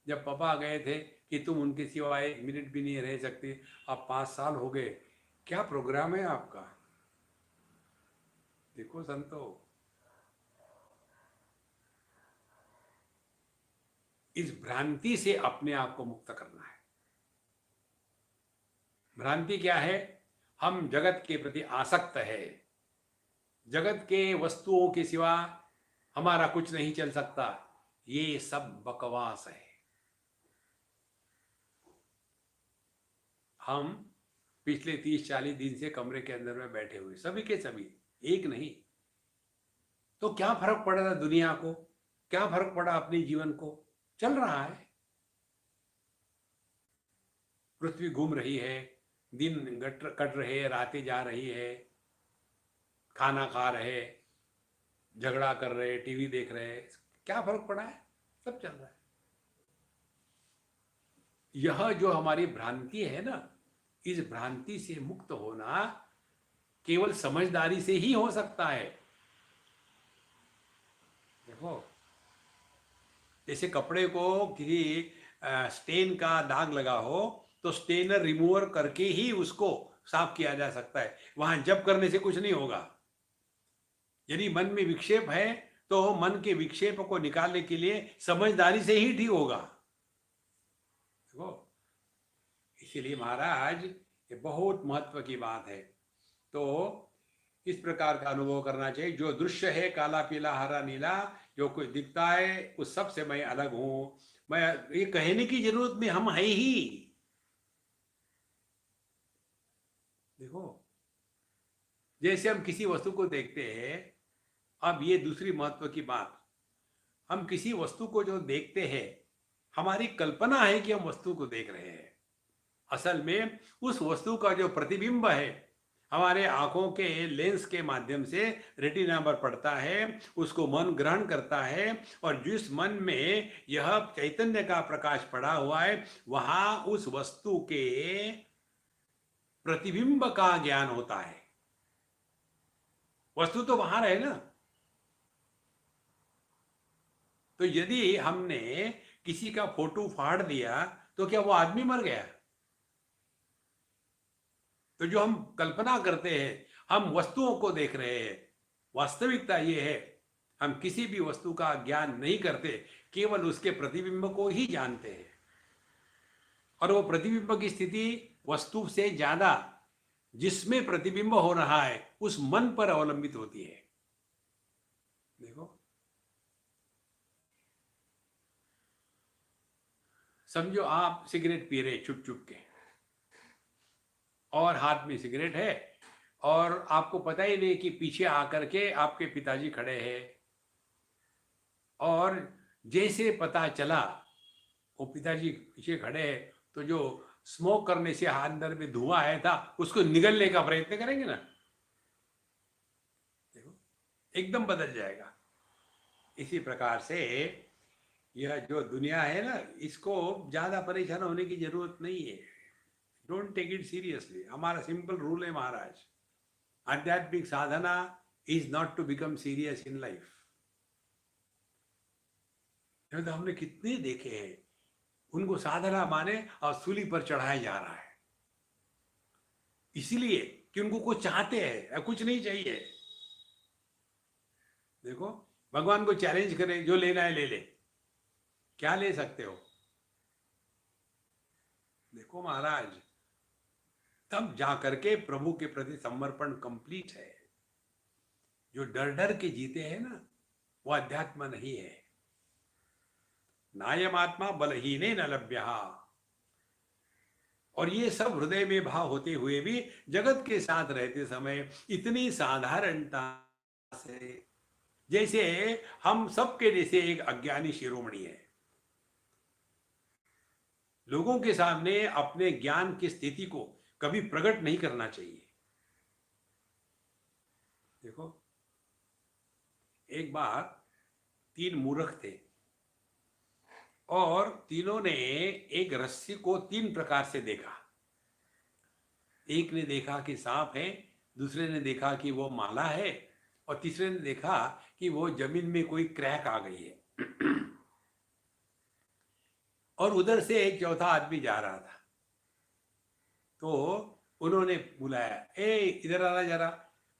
जब पापा गए थे कि तुम उनके सिवाय 1 मिनट भी नहीं रह सकती। अब 5 साल हो गए, क्या प्रोग्राम है आपका? देखो संतो, इस भ्रांति से अपने आप को मुक्त करना है। भ्रांति क्या है? हम जगत के प्रति आसक्त है, जगत के वस्तुओं के सिवा हमारा कुछ नहीं चल सकता। ये सब बकवास है। हम पिछले 30-40 दिन से कमरे के अंदर में बैठे हुए, सभी के सभी, एक नहीं। तो क्या फर्क पड़ रहा दुनिया को, क्या फर्क पड़ा अपने जीवन को? चल रहा है, पृथ्वी घूम रही है, दिन कट रहे, रातें जा रही है, खाना खा रहे, झगड़ा कर रहे, टीवी देख रहे, क्या फर्क पड़ा है? सब चल रहा है। यह जो हमारी भ्रांति है ना, इस भ्रांति से मुक्त होना केवल समझदारी से ही हो सकता है। देखो जैसे कपड़े को किसी स्टेन का दाग लगा हो तो स्टेनर रिमूवर करके ही उसको साफ किया जा सकता है, वहां जब करने से कुछ नहीं होगा। यदि मन में विक्षेप है तो मन के विक्षेप को निकालने के लिए समझदारी से ही ठीक होगा। देखो इसीलिए महाराज ये बहुत महत्व की बात है। तो इस प्रकार का अनुभव करना चाहिए। जो दृश्य है काला पीला हरा नीला, जो कुछ दिखता है उस सब से मैं अलग हूं। मैं ये कहने की जरूरत में हम है ही, देखो, जैसे हम किसी वस्तु को देखते हैं, अब ये दूसरी महत्व की बात, हम किसी वस्तु को जो देखते हैं, हमारी कल्पना है कि हम वस्तु को देख रहे हैं। असल में उस वस्तु का जो प्रतिबिंब है हमारे आंखों के लेंस के माध्यम से रेटिना पर पड़ता है, उसको मन ग्रहण करता है, और जिस मन में यह चैतन्य का प्रकाश पड़ा हुआ है, वहां उस वस्तु के प्रतिबिंब का ज्ञान होता है। वस्तु तो बाहर है ना। तो यदि हमने किसी का फोटो फाड़ दिया तो क्या वो आदमी मर गया? तो जो हम कल्पना करते हैं, हम वस्तुओं को देख रहे हैं। वास्तविकता ये है, हम किसी भी वस्तु का ज्ञान नहीं करते, केवल उसके प्रतिबिंब को ही जानते हैं। और वो प्रतिबिंब की स्थिति वस्तु से ज्यादा जिसमें प्रतिबिंब हो रहा है उस मन पर अवलंबित होती है। देखो, समझो आप सिगरेट पी रहे चुप चुप के, और हाथ में सिगरेट है, और आपको पता ही नहीं कि पीछे आकर के आपके पिताजी खड़े हैं, और जैसे पता चला वो पिताजी पीछे खड़े हैं, तो जो स्मोक करने से अंदर में धुआं आया था उसको निगलने का प्रयत्न करेंगे ना। देखो, एकदम बदल जाएगा। इसी प्रकार से यह जो दुनिया है ना, इसको ज्यादा परेशान होने की जरूरत नहीं है। Don't take it seriously. हमारा सिंपल रूल है Maharaj, adhyatmik sadhana is not to become serious in life. तो हमने कितने देखे हैं, उनको साधना माने और सूली पर चढ़ाया जा रहा है, इसलिए कि उनको कुछ चाहते हैं, कुछ नहीं चाहिए। देखो, भगवान को चैलेंज करें, जो लेना है ले ले, क्या ले सकते हो? देखो महाराज, तब जाकर के प्रभु के प्रति समर्पण कंप्लीट है। जो डर डर के जीते हैं ना, वो अध्यात्म नहीं है। नायम आत्मा बलहीने न लभ्यः। और ये सब हृदय में भाव होते हुए भी जगत के साथ रहते समय इतनी साधारणता से, जैसे हम सबके जैसे एक अज्ञानी शिरोमणि है। लोगों के सामने अपने ज्ञान की स्थिति को कभी प्रकट नहीं करना चाहिए। देखो, एक बार 3 मूर्ख थे, और तीनों ने एक रस्सी को 3 प्रकार से देखा। एक ने देखा कि सांप है, दूसरे ने देखा कि वो माला है, और तीसरे ने देखा कि वो जमीन में कोई क्रैक आ गई है। और उधर से एक चौथा आदमी जा रहा था, तो उन्होंने बुलाया, ए इधर आना जरा,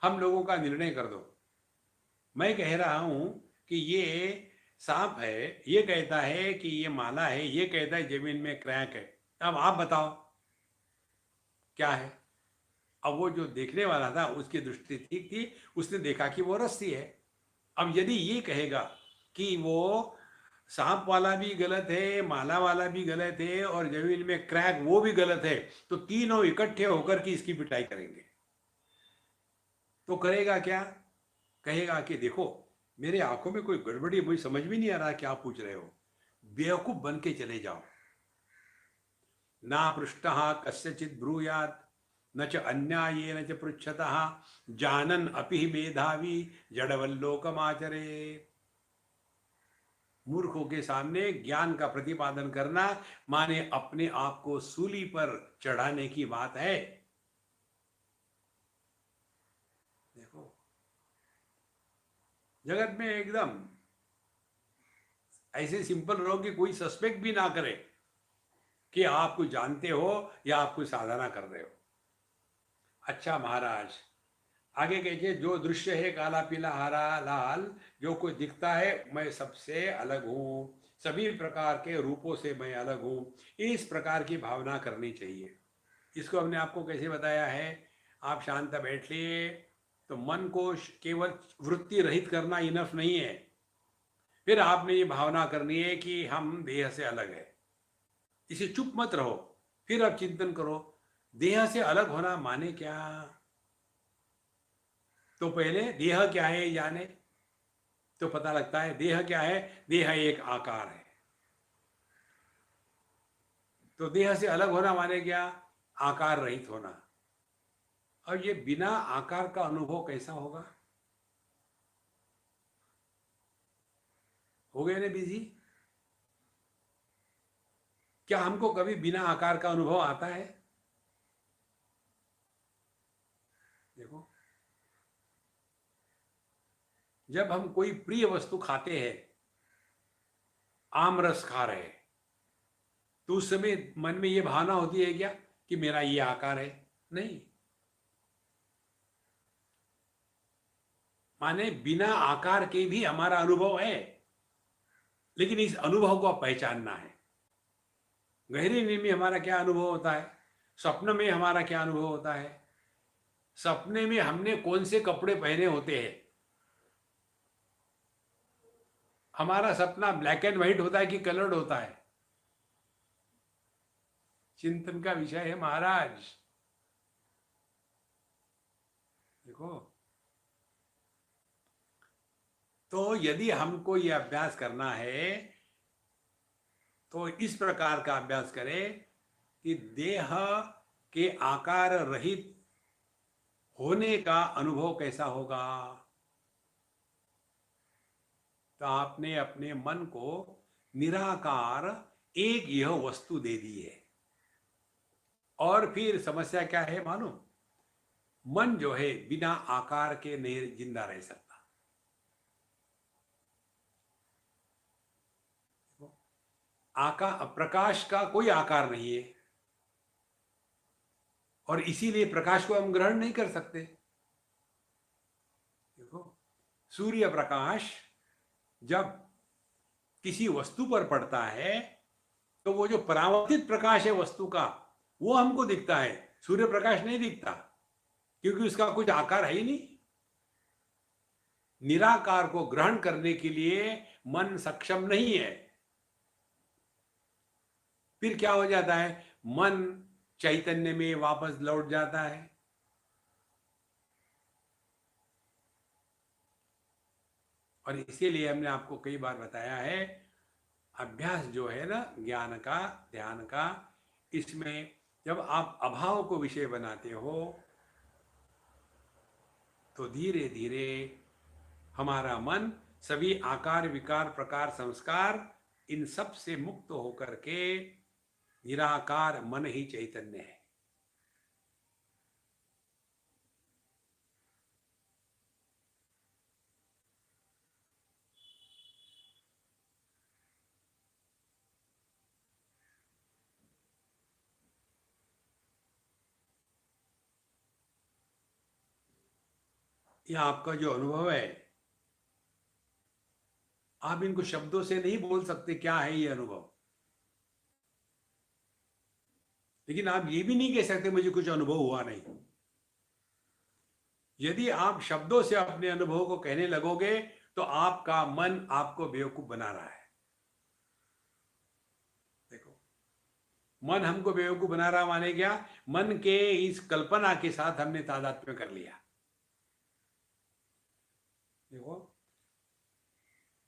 हम लोगों का निर्णय कर दो। मैं कह रहा हूं कि ये सांप है, ये कहता है कि ये माला है, ये कहता है जमीन में क्रैक है, अब आप बताओ क्या है। अब वो जो देखने वाला था उसकी दृष्टि ठीक थी, उसने देखा कि वो रस्सी है। अब यदि ये कहेगा कि वो सांप वाला भी गलत है, माला वाला भी गलत है, और जमीन में क्रैक वो भी गलत है, तो तीनों इकट्ठे होकर के इसकी पिटाई करेंगे। तो करेगा क्या? कहेगा कि देखो, मेरे आंखों में कोई गड़बड़ी, मुझे समझ भी नहीं आ रहा क्या पूछ रहे हो, बेवकूफ बन के चले जाओ। ना पृष्ठः कस्यचित् ब्रूयात् न च अन्यायेन च पृच्छतः जानन् अपि मेधावी जडवल्लोकमाचरेत्। मूर्खों के सामने ज्ञान का प्रतिपादन करना माने अपने आप को सूली पर चढ़ाने की बात है। देखो, जगत में एकदम ऐसे सिंपल रहो कि कोई सस्पेक्ट भी ना करे कि आप कुछ जानते हो या आप कुछ साधना कर रहे हो। अच्छा महाराज, आगे कहिए, जो दृश्य है काला पीला हरा लाल, जो कुछ दिखता है, मैं सबसे अलग हूं, सभी प्रकार के रूपों से मैं अलग हूं, इस प्रकार की भावना करनी चाहिए। इसको हमने आपको कैसे बताया है? आप शांत बैठिए, तो मन को केवल वृत्ति रहित करना इनफ नहीं है, फिर आपने ये भावना करनी है कि हम देह से अलग है। इसे चुप मत रहो, फिर आप चिंतन करो, देह से अलग होना माने क्या? तो पहले देह क्या है जाने तो पता लगता है। देह क्या है? देह एक आकार है। तो देह से अलग होना माने क्या? आकार रहित होना। और ये बिना आकार का अनुभव कैसा होगा? हो गए ना बिजी? क्या हमको कभी बिना आकार का अनुभव आता है? देखो, जब हम कोई प्रिय वस्तु खाते हैं, आम रस खा रहे हैं, तो उस समय मन में ये भावना होती है क्या कि मेरा ये आकार है? नहीं। माने बिना आकार के भी हमारा अनुभव है, लेकिन इस अनुभव को पहचानना है। गहरी नींद में हमारा क्या अनुभव होता है? स्वप्न में हमारा क्या अनुभव होता है? सपने में हमने कौन से कपड़े पहने होते हैं? हमारा सपना ब्लैक एंड व्हाइट होता है कि कलर्ड होता है? चिंतन का विषय है महाराज। देखो, तो यदि हमको ये अभ्यास करना है तो इस प्रकार का अभ्यास करें कि देह के आकार रहित होने का अनुभव कैसा होगा। तो आपने अपने मन को निराकार एक यह वस्तु दे दी है। और फिर समस्या क्या है मालूम? मन जो है बिना आकार के नहीं जिंदा रह सकता। प्रकाश का कोई आकार नहीं है, और इसीलिए प्रकाश को हम ग्रहण नहीं कर सकते। देखो, सूर्य प्रकाश जब किसी वस्तु पर पड़ता है तो वो जो परावर्तित प्रकाश है वस्तु का, वो हमको दिखता है। सूर्य प्रकाश नहीं दिखता, क्योंकि उसका कुछ आकार है ही नहीं। निराकार को ग्रहण करने के लिए मन सक्षम नहीं है। फिर क्या हो जाता है? मन चैतन्य में वापस लौट जाता है। और इसीलिए हमने आपको कई बार बताया है, अभ्यास जो है ना ज्ञान का, ध्यान का, इसमें जब आप अभाव को विषय बनाते हो तो धीरे धीरे हमारा मन सभी आकार, विकार, प्रकार, संस्कार, इन सब से मुक्त होकर के निराकार मन ही चैतन्य है। यह आपका जो अनुभव है, आप इनको शब्दों से नहीं बोल सकते क्या है ये अनुभव। लेकिन आप ये भी नहीं कह सकते मुझे कुछ अनुभव हुआ नहीं। यदि आप शब्दों से अपने अनुभव को कहने लगोगे तो आपका मन आपको बेवकूफ बना रहा है। देखो, मन हमको बेवकूफ बना रहा माने क्या? मन के इस कल्पना के साथ हमने तादात्म्य कर लिया। देखो,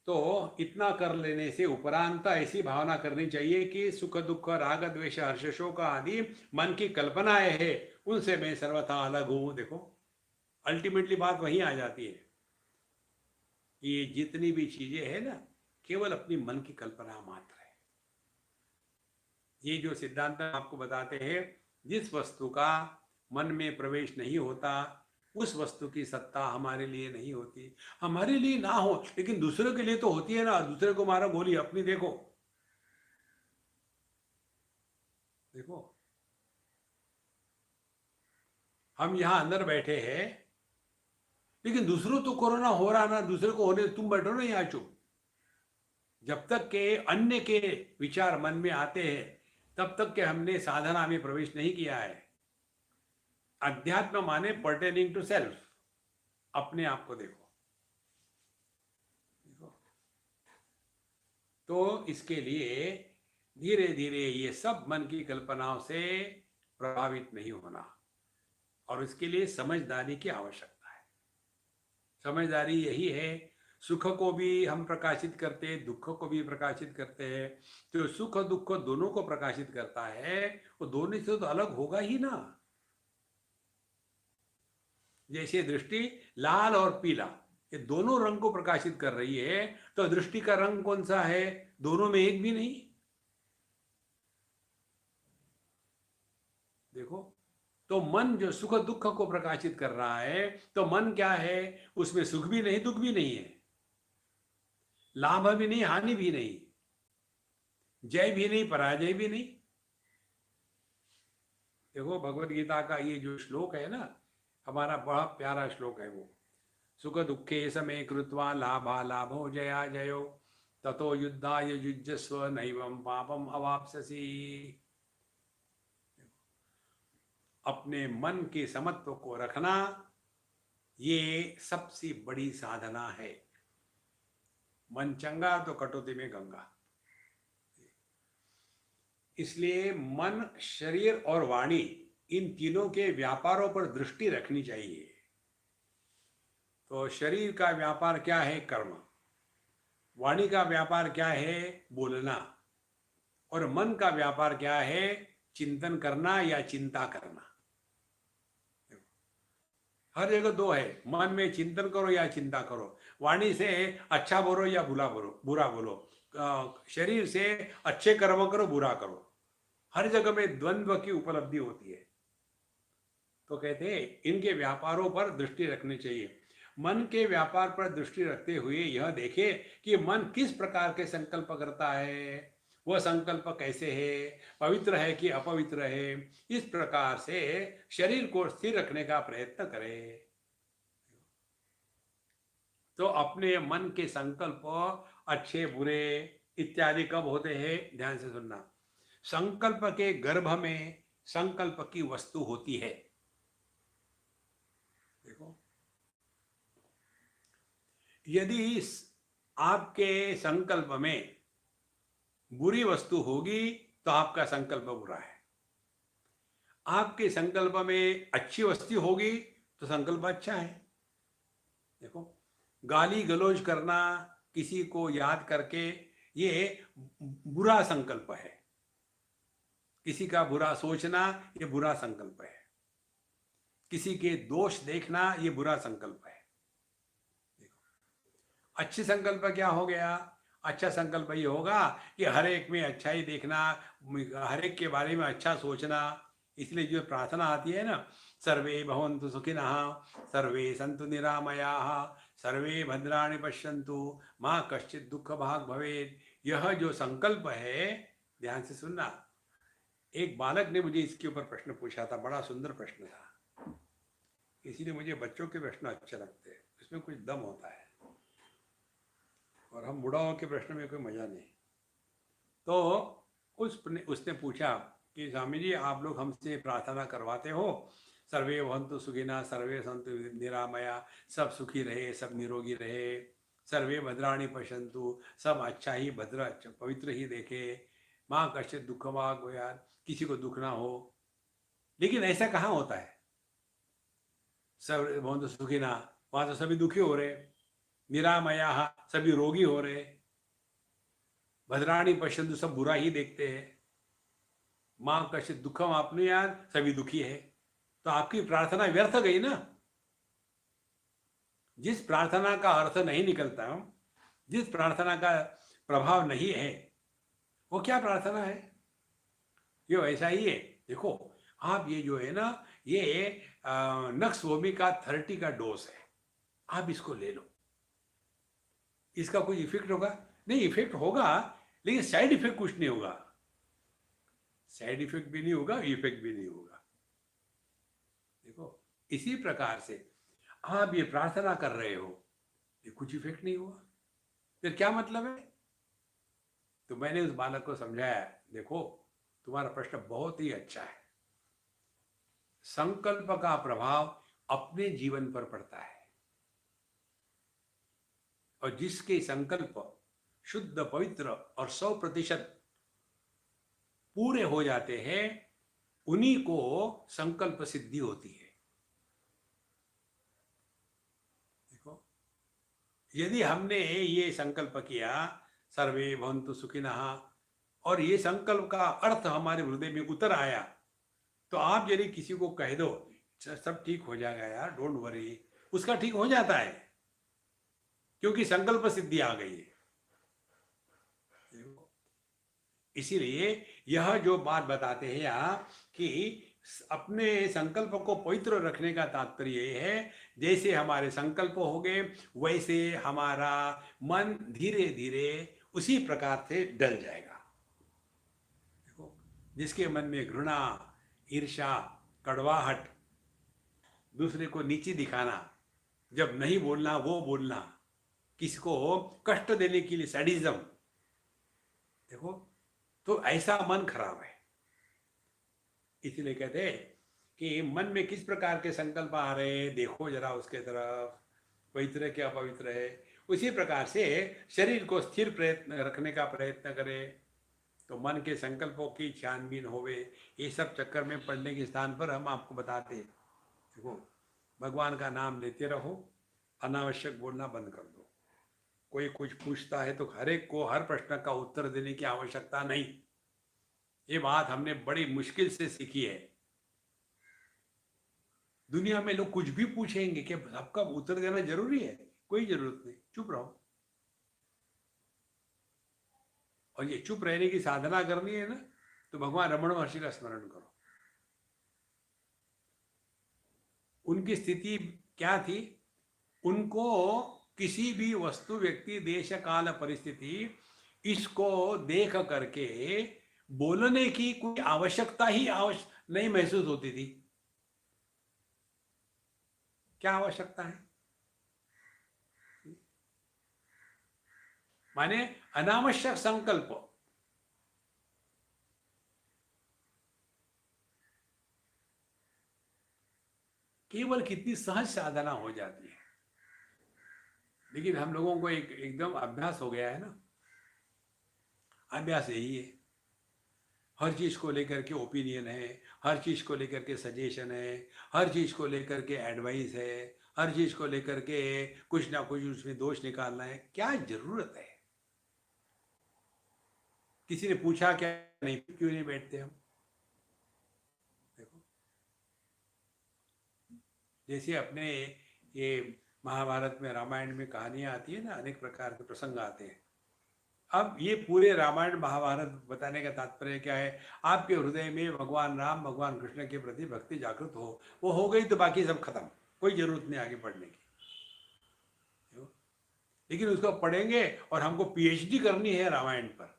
तो इतना कर लेने से उपरांत ऐसी भावना करनी चाहिए कि सुख, दुख, राग, द्वेष, हर्ष, शोक आदि मन की कल्पनाएं है, उनसे मैं सर्वथा अलग हूं। देखो, अल्टीमेटली बात वहीं आ जाती है। ये जितनी भी चीजें है ना, केवल अपनी मन की कल्पना मात्र है। ये जो सिद्धांत आपको बताते हैं, जिस वस्तु का मन में प्रवेश नहीं होता उस वस्तु की सत्ता हमारे लिए नहीं होती। हमारे लिए ना हो लेकिन दूसरों के लिए तो होती है ना। दूसरे को मारो गोली, अपनी देखो। देखो, हम यहां अंदर बैठे हैं, लेकिन दूसरों तो कोरोना हो रहा ना, दूसरे को होने, तुम बैठो ना यहाँ चुप। जब तक के अन्य के विचार मन में आते हैं तब तक के हमने साधना में प्रवेश नहीं किया है। अध्यात्म माने पर्टेनिंग टू सेल्फ, अपने आप को देखो। तो इसके लिए धीरे धीरे ये सब मन की कल्पनाओं से प्रभावित नहीं होना, और इसके लिए समझदारी की आवश्यकता है। समझदारी यही है, सुख को भी हम प्रकाशित करते हैं, दुख को भी प्रकाशित करते हैं। तो सुख दुख दोनों को प्रकाशित करता है, वो दोनों से तो अलग होगा ही ना। जैसे दृष्टि लाल और पीला, ये दोनों रंग को प्रकाशित कर रही है, तो दृष्टि का रंग कौन सा है? दोनों में एक भी नहीं। देखो, तो मन जो सुख दुख को प्रकाशित कर रहा है, तो मन क्या है? उसमें सुख भी नहीं, दुख भी नहीं है, लाभ भी नहीं, हानि भी नहीं, जय भी नहीं, पराजय भी नहीं। देखो, भगवत गीता का ये जो श्लोक है ना, हमारा बड़ा प्यारा श्लोक है वो, सुख दुखे समय कृत्वा लाभा लाभो जया जयो ततो युद्धाय युज्यस्व नैवं पापम अवाप्स्यसि। अपने मन के समत्व को रखना, ये सबसे बड़ी साधना है। मन चंगा तो कटौती में गंगा। इसलिए मन, शरीर और वाणी, इन तीनों के व्यापारों पर दृष्टि रखनी चाहिए। तो शरीर का व्यापार क्या है? कर्म। वाणी का व्यापार क्या है? बोलना। और मन का व्यापार क्या है? चिंतन करना या चिंता करना। हर जगह दो है, मन में चिंतन करो या चिंता करो, वाणी से अच्छा बोलो या बुरा बोलो, शरीर से अच्छे कर्म करो, बुरा करो, हर जगह में द्वंद्व की उपलब्धि होती है। तो कहते हैं इनके व्यापारों पर दृष्टि रखनी चाहिए। मन के व्यापार पर दृष्टि रखते हुए यह देखे कि मन किस प्रकार के संकल्प करता है, वह संकल्प कैसे है, पवित्र है कि अपवित्र है। इस प्रकार से शरीर को स्थिर रखने का प्रयत्न करे। तो अपने मन के संकल्प अच्छे बुरे इत्यादि कब होते हैं? ध्यान से सुनना। संकल्प के गर्भ में संकल्प की वस्तु होती है। देखो, यदि आपके संकल्प में बुरी वस्तु होगी तो आपका संकल्प बुरा है। आपके संकल्प में अच्छी वस्तु होगी तो संकल्प अच्छा है। देखो, गाली गलौज करना किसी को याद करके, ये बुरा संकल्प है। किसी का बुरा सोचना, ये बुरा संकल्प है। किसी के दोष देखना, ये बुरा संकल्प है। देखो, अच्छी संकल्प क्या हो गया? अच्छा संकल्प ये होगा कि हर एक में अच्छा ही देखना, हर एक के बारे में अच्छा सोचना। इसलिए जो प्रार्थना आती है ना, सर्वे भवन्तु सुखिनः, सर्वे सन्तु निरामयाः, सर्वे भद्राणि पश्यन्तु, मां कश्चित् दुःख भाग् भवेत्। यह जो संकल्प है, ध्यान से सुनना। एक बालक ने मुझे इसके ऊपर प्रश्न पूछा था, बड़ा सुंदर प्रश्न था। इसीलिए मुझे बच्चों के प्रश्न अच्छे लगते हैं, इसमें कुछ दम होता है, और हम बुढ़ाओं के प्रश्न में कोई मजा नहीं। तो उसने पूछा कि स्वामी जी, आप लोग हमसे प्रार्थना करवाते हो, सर्वे भवन्तु सुखिनः, सर्वे सन्तु निरामया, सब सुखी रहे, सब निरोगी रहे, सर्वे भद्राणि पश्यन्तु, सब अच्छा ही भद्र पवित्र ही देखे, मां कश्चित् दुःख भाग् भवेत्, किसी को दुख ना हो। लेकिन ऐसा कहाँ होता है? सर्वे भवन्तु सुखिनः, वहां तो सभी दुखी हो रहे, निरामयाः, सभी रोगी हो रहे, भद्राणि पश्यन्तु, सब बुरा ही देखते हैं, मां कश्चित् दुःखम् आप्नुयात्, सभी दुखी है। तो आपकी प्रार्थना व्यर्थ गई ना। जिस प्रार्थना का अर्थ नहीं निकलता, जिस प्रार्थना का प्रभाव नहीं है, वो क्या प्रार्थना है? ये वैसा ही है। देखो, आप ये जो है ना, ये नक्सवोमी का 30 का डोज है, आप इसको ले लो। इसका कोई इफेक्ट होगा? नहीं, इफेक्ट होगा, लेकिन साइड इफेक्ट कुछ नहीं होगा। साइड इफेक्ट भी नहीं होगा, इफेक्ट भी नहीं होगा। देखो, इसी प्रकार से आप ये प्रार्थना कर रहे हो, ये कुछ इफेक्ट नहीं हुआ, फिर क्या मतलब है? तो मैंने उस बालक को समझाया, देखो, तुम्हारा प्रश्न बहुत ही अच्छा है। संकल्प का प्रभाव अपने जीवन पर पड़ता है, और जिसके संकल्प शुद्ध, पवित्र और 100% पूरे हो जाते हैं, उन्हीं को संकल्प सिद्धि होती है। देखो, यदि हमने ये संकल्प किया सर्वे भवन्तु सुखिनः, और ये संकल्प का अर्थ हमारे हृदय में उतर आया, तो आप यदि किसी को कह दो सब ठीक हो जाएगा यार, डोंट वरी, उसका ठीक हो जाता है, क्योंकि संकल्प सिद्धि आ गई है। इसीलिए यह जो बात बताते हैं यहाँ कि अपने संकल्प को पवित्र रखने का तात्पर्य ये है, जैसे हमारे संकल्प हो गए वैसे हमारा मन धीरे धीरे उसी प्रकार से डल जाएगा। देखो, जिसके मन में घृणा, ईर्ष्या, कड़वाहट, दूसरे को नीचे दिखाना, जब नहीं बोलना वो बोलना, किसी को कष्ट देने के लिए सैडिज्म, देखो, तो ऐसा मन खराब है। इसलिए कहते हैं कि मन में किस प्रकार के संकल्प आ रहे हैं, देखो जरा उसके तरफ, पवित्र है क्या अपवित्र है। उसी प्रकार से शरीर को स्थिर प्रयत्न रखने का प्रयत्न करें, तो मन के संकल्पों की छानबीन होवे। ये सब चक्कर में पड़ने के स्थान पर हम आपको बताते हैं, देखो, भगवान का नाम लेते रहो, अनावश्यक बोलना बंद कर दो। कोई कुछ पूछता है तो हर एक को हर प्रश्न का उत्तर देने की आवश्यकता नहीं। ये बात हमने बड़ी मुश्किल से सीखी है। दुनिया में लोग कुछ भी पूछेंगे कि सबका उत्तर देना जरूरी है? कोई जरूरत नहीं, चुप रहो। और ये चुप रहने की साधना करनी है ना, तो भगवान रमण महर्षि का स्मरण करो। उनकी स्थिति क्या थी? उनको किसी भी वस्तु, व्यक्ति, देश, काल, परिस्थिति, इसको देख करके बोलने की कोई आवश्यकता ही नहीं महसूस होती थी। क्या आवश्यकता है? माने अनावश्यक संकल्प। केवल कितनी सहज साधना हो जाती है। लेकिन हम लोगों को एकदम अभ्यास हो गया है ना, अभ्यास यही है। हर चीज को लेकर के ओपिनियन है, हर चीज को लेकर के सजेशन है, हर चीज को लेकर के एडवाइस है, हर चीज को लेकर के कुछ ना कुछ उसमें दोष निकालना है। क्या जरूरत है? किसी ने पूछा क्या? नहीं, क्यों नहीं बैठते हम? देखो, जैसे अपने ये महाभारत में, रामायण में कहानियां आती है ना, अनेक प्रकार के प्रसंग आते हैं। अब ये पूरे रामायण महाभारत बताने का तात्पर्य क्या है? आपके हृदय में भगवान राम, भगवान कृष्ण के प्रति भक्ति जागृत हो, वो हो गई तो बाकी सब खत्म, कोई जरूरत नहीं आगे पढ़ने की। लेकिन उसको पढ़ेंगे और हमको पीएचडी करनी है रामायण पर,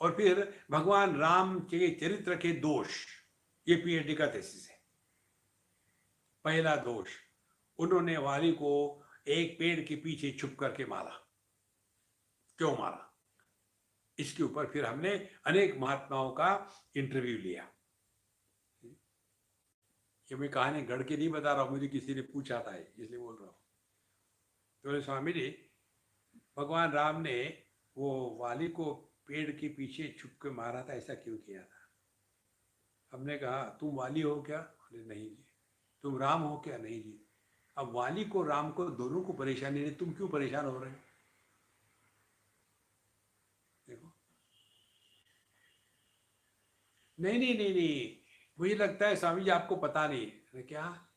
और फिर भगवान राम के चरित्र के दोष, ये पीएचडी का थीसिस है। पहला दोष, उन्होंने वाली को एक पेड़ के पीछे छुप करके मारा। क्यों मारा? इसके ऊपर फिर हमने अनेक महात्माओं का इंटरव्यू लिया। ये मैं कहानी गढ़ के नहीं बता रहा हूं, मुझे किसी ने पूछा था इसलिए बोल रहा हूं। तो स्वामी जी, भगवान राम ने वो वाली को पेड़ के पीछे छुप के मारा था, ऐसा क्यों किया था? हमने कहा, तुम वाली हो क्या? बोले नहीं जी। तुम राम हो क्या? नहीं जी। अब वाली को, राम को, दोनों को परेशानी नहीं, तुम क्यों परेशान हो रहे हो? देखो, नहीं नहीं नहीं नहीं, मुझे लगता है स्वामी जी आपको पता नहीं। क्या?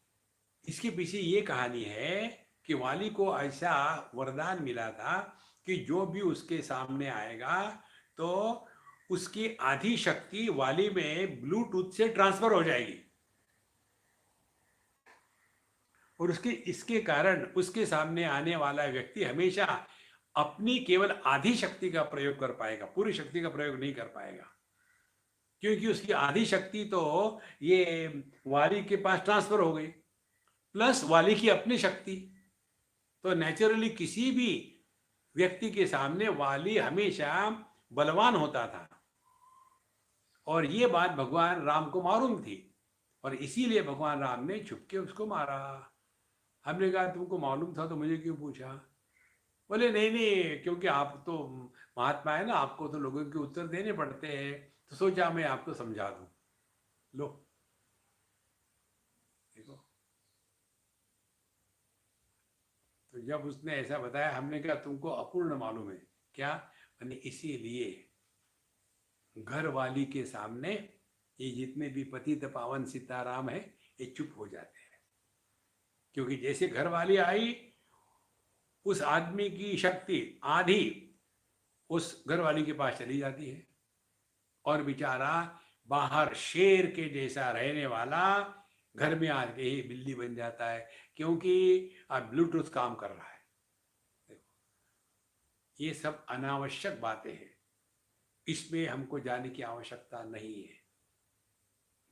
इसके पीछे ये कहानी है कि वाली को ऐसा वरदान मिला था कि जो भी उसके सामने आएगा तो उसकी आधी शक्ति वाली में ब्लूटूथ से ट्रांसफर हो जाएगी, और इसके कारण उसके सामने आने वाला व्यक्ति हमेशा अपनी केवल आधी शक्ति का प्रयोग कर पाएगा, पूरी शक्ति का प्रयोग नहीं कर पाएगा, क्योंकि उसकी आधी शक्ति तो ये वाली के पास ट्रांसफर हो गई, प्लस वाली की अपनी शक्ति। तो नेचुरली किसी भी व्यक्ति के सामने वाली हमेशा बलवान होता था, और ये बात भगवान राम को मालूम थी, और इसीलिए भगवान राम ने छुपके उसको मारा। हमने कहा, तुमको मालूम था तो मुझे क्यों पूछा? बोले नहीं नहीं, क्योंकि आप तो महात्मा है ना, आपको तो लोगों के उत्तर देने पड़ते हैं, तो सोचा मैं आपको समझा दूं। लो देखो। तो जब उसने ऐसा बताया, हमने कहा तुमको अपूर्ण मालूम है क्या? मैंने इसीलिए घर वाली के सामने ये जितने भी पतित पावन सीताराम है ये चुप हो जाते हैं, क्योंकि जैसे घर वाली आई उस आदमी की शक्ति आधी उस घरवाली के पास चली जाती है, और बेचारा बाहर शेर के जैसा रहने वाला घर में आके ही बिल्ली बन जाता है, क्योंकि अब ब्लूटूथ काम कर रहा है। देखो ये सब अनावश्यक बातें हैं, इसमें हमको जाने की आवश्यकता नहीं है।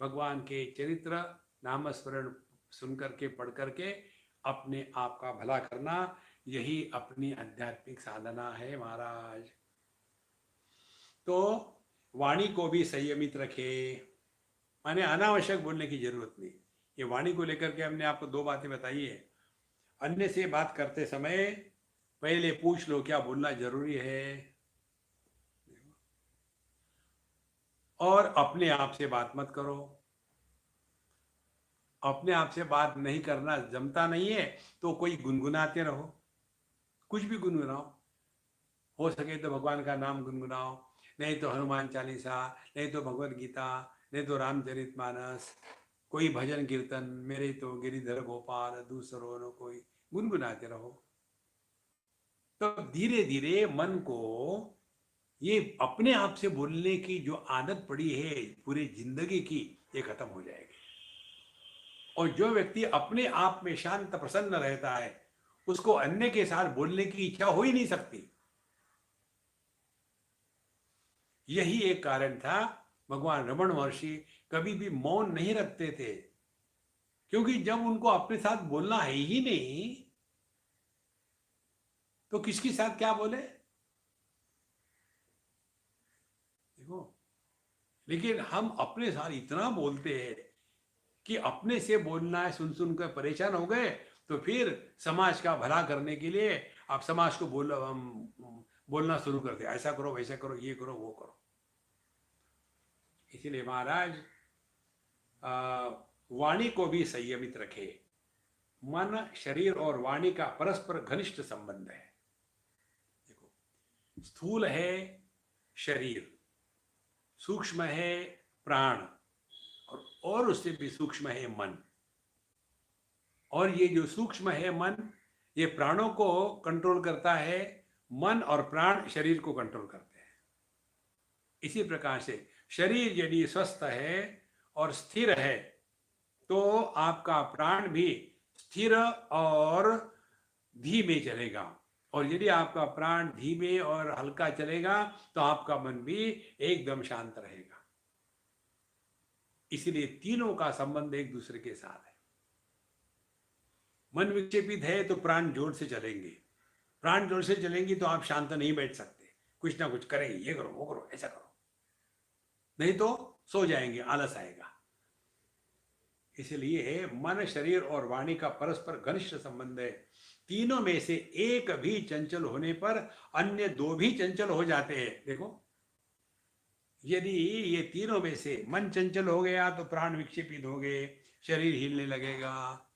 भगवान के चरित्र नामस्मरण सुन करके पढ़ करके अपने आप का भला करना, यही अपनी आध्यात्मिक साधना है महाराज। तो वाणी को भी संयमित रखे, माने अनावश्यक बोलने की जरूरत नहीं। ये वाणी को लेकर के हमने आपको दो बातें बताई है। अन्य से बात करते समय पहले पूछ लो क्या बोलना जरूरी है, और अपने आप से बात मत करो। अपने आप से बात नहीं करना जमता नहीं है तो कोई गुनगुनाते रहो, कुछ भी गुनगुनाओ। हो सके तो भगवान का नाम गुनगुनाओ, नहीं तो हनुमान चालीसा, नहीं तो भगवत गीता, नहीं तो रामचरितमानस, कोई भजन कीर्तन, मेरे तो गिरिधर गोपाल दूसरों न कोई, गुनगुनाते रहो। तो धीरे धीरे मन को ये अपने आप से बोलने की जो आदत पड़ी है पूरी जिंदगी की, ये खत्म हो जाएगी। और जो व्यक्ति अपने आप में शांत प्रसन्न रहता है उसको अन्य के साथ बोलने की इच्छा हो ही नहीं सकती। यही एक कारण था भगवान रमण महर्षि कभी भी मौन नहीं रखते थे, क्योंकि जब उनको अपने साथ बोलना है ही नहीं तो किसके साथ क्या बोले। देखो, लेकिन हम अपने साथ इतना बोलते हैं कि अपने से बोलना है, सुन सुन कर परेशान हो गए, तो फिर समाज का भला करने के लिए आप समाज को बोलना शुरू करते, ऐसा करो वैसा करो, ये करो वो करो। इसीलिए महाराज वाणी को भी संयमित रखे। मन, शरीर और वाणी का परस्पर घनिष्ठ संबंध है। देखो, स्थूल है शरीर, सूक्ष्म है प्राण, और उससे भी सूक्ष्म है मन। और ये जो सूक्ष्म है मन, ये प्राणों को कंट्रोल करता है, मन और प्राण शरीर को कंट्रोल करते हैं। इसी प्रकार से शरीर यदि स्वस्थ है और स्थिर है तो आपका प्राण भी स्थिर और धीमे चलेगा, और यदि आपका प्राण धीमे और हल्का चलेगा तो आपका मन भी एकदम शांत रहेगा। इसलिए तीनों का संबंध एक दूसरे के साथ है। मन विक्षेपित है तो प्राण जोर से चलेंगे, प्राण जोर से चलेंगे तो आप शांत नहीं बैठ सकते, कुछ ना कुछ करेंगे, ये करो वो करो ऐसा करो, नहीं तो सो जाएंगे, आलस आएगा। इसलिए मन, शरीर और वाणी का परस्पर घनिष्ठ संबंध है। तीनों में से एक भी चंचल होने पर अन्य दो भी चंचल हो जाते हैं। देखो, यदि ये तीनों में से मन चंचल हो गया तो प्राण विक्षेपित हो गए, शरीर हिलने लगेगा।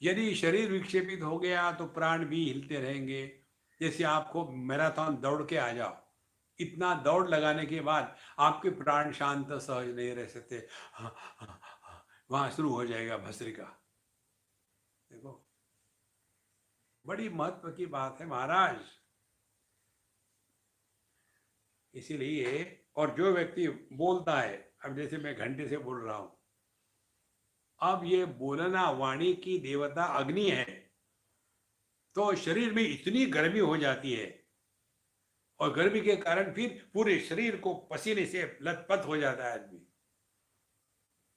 यदि शरीर विक्षेपित हो गया तो प्राण भी हिलते रहेंगे। जैसे आपको मैराथन दौड़ के आ जाओ, इतना दौड़ लगाने के बाद आपके प्राण शांत सहज नहीं रह सकते, वहां शुरू हो जाएगा भस्त्रिका। देखो, बड़ी महत्व की बात है महाराज। इसीलिए, और जो व्यक्ति बोलता है, अब जैसे मैं घंटे से बोल रहा हूं, अब ये बोलना वाणी की देवता अग्नि है, तो शरीर में इतनी गर्मी हो जाती है, और गर्मी के कारण फिर पूरे शरीर को पसीने से लथपथ हो जाता है आदमी,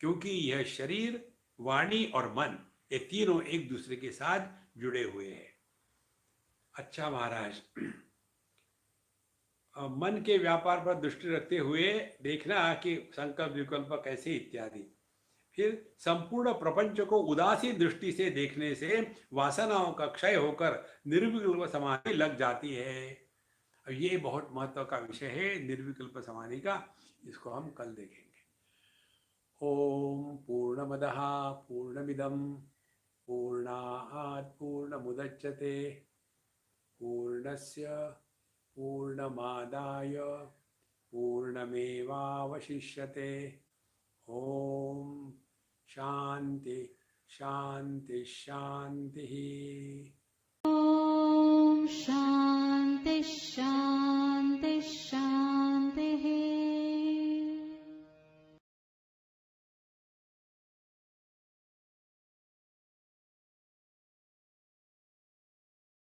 क्योंकि यह शरीर, वाणी और मन, ये तीनों एक दूसरे के साथ जुड़े हुए हैं। अच्छा महाराज, मन के व्यापार पर दृष्टि रखते हुए देखना कि संकल्प विकल्प कैसे इत्यादि। फिर संपूर्ण प्रपंच को उदासीन दृष्टि से देखने से वासनाओं का क्षय होकर निर्विकल्प समाधि लग जाती है। ये बहुत महत्व का विषय है निर्विकल्प समाधि का, इसको हम कल देखेंगे। ओम पूर्णमदः पूर्णमिदं पूर्णात् पूर्णमुदच्यते पूर्णस्य पूर्णमादाय पूर्णमेवावशिष्यते। ओम शांति शांति शांति। ॐ शान्ति शान्ति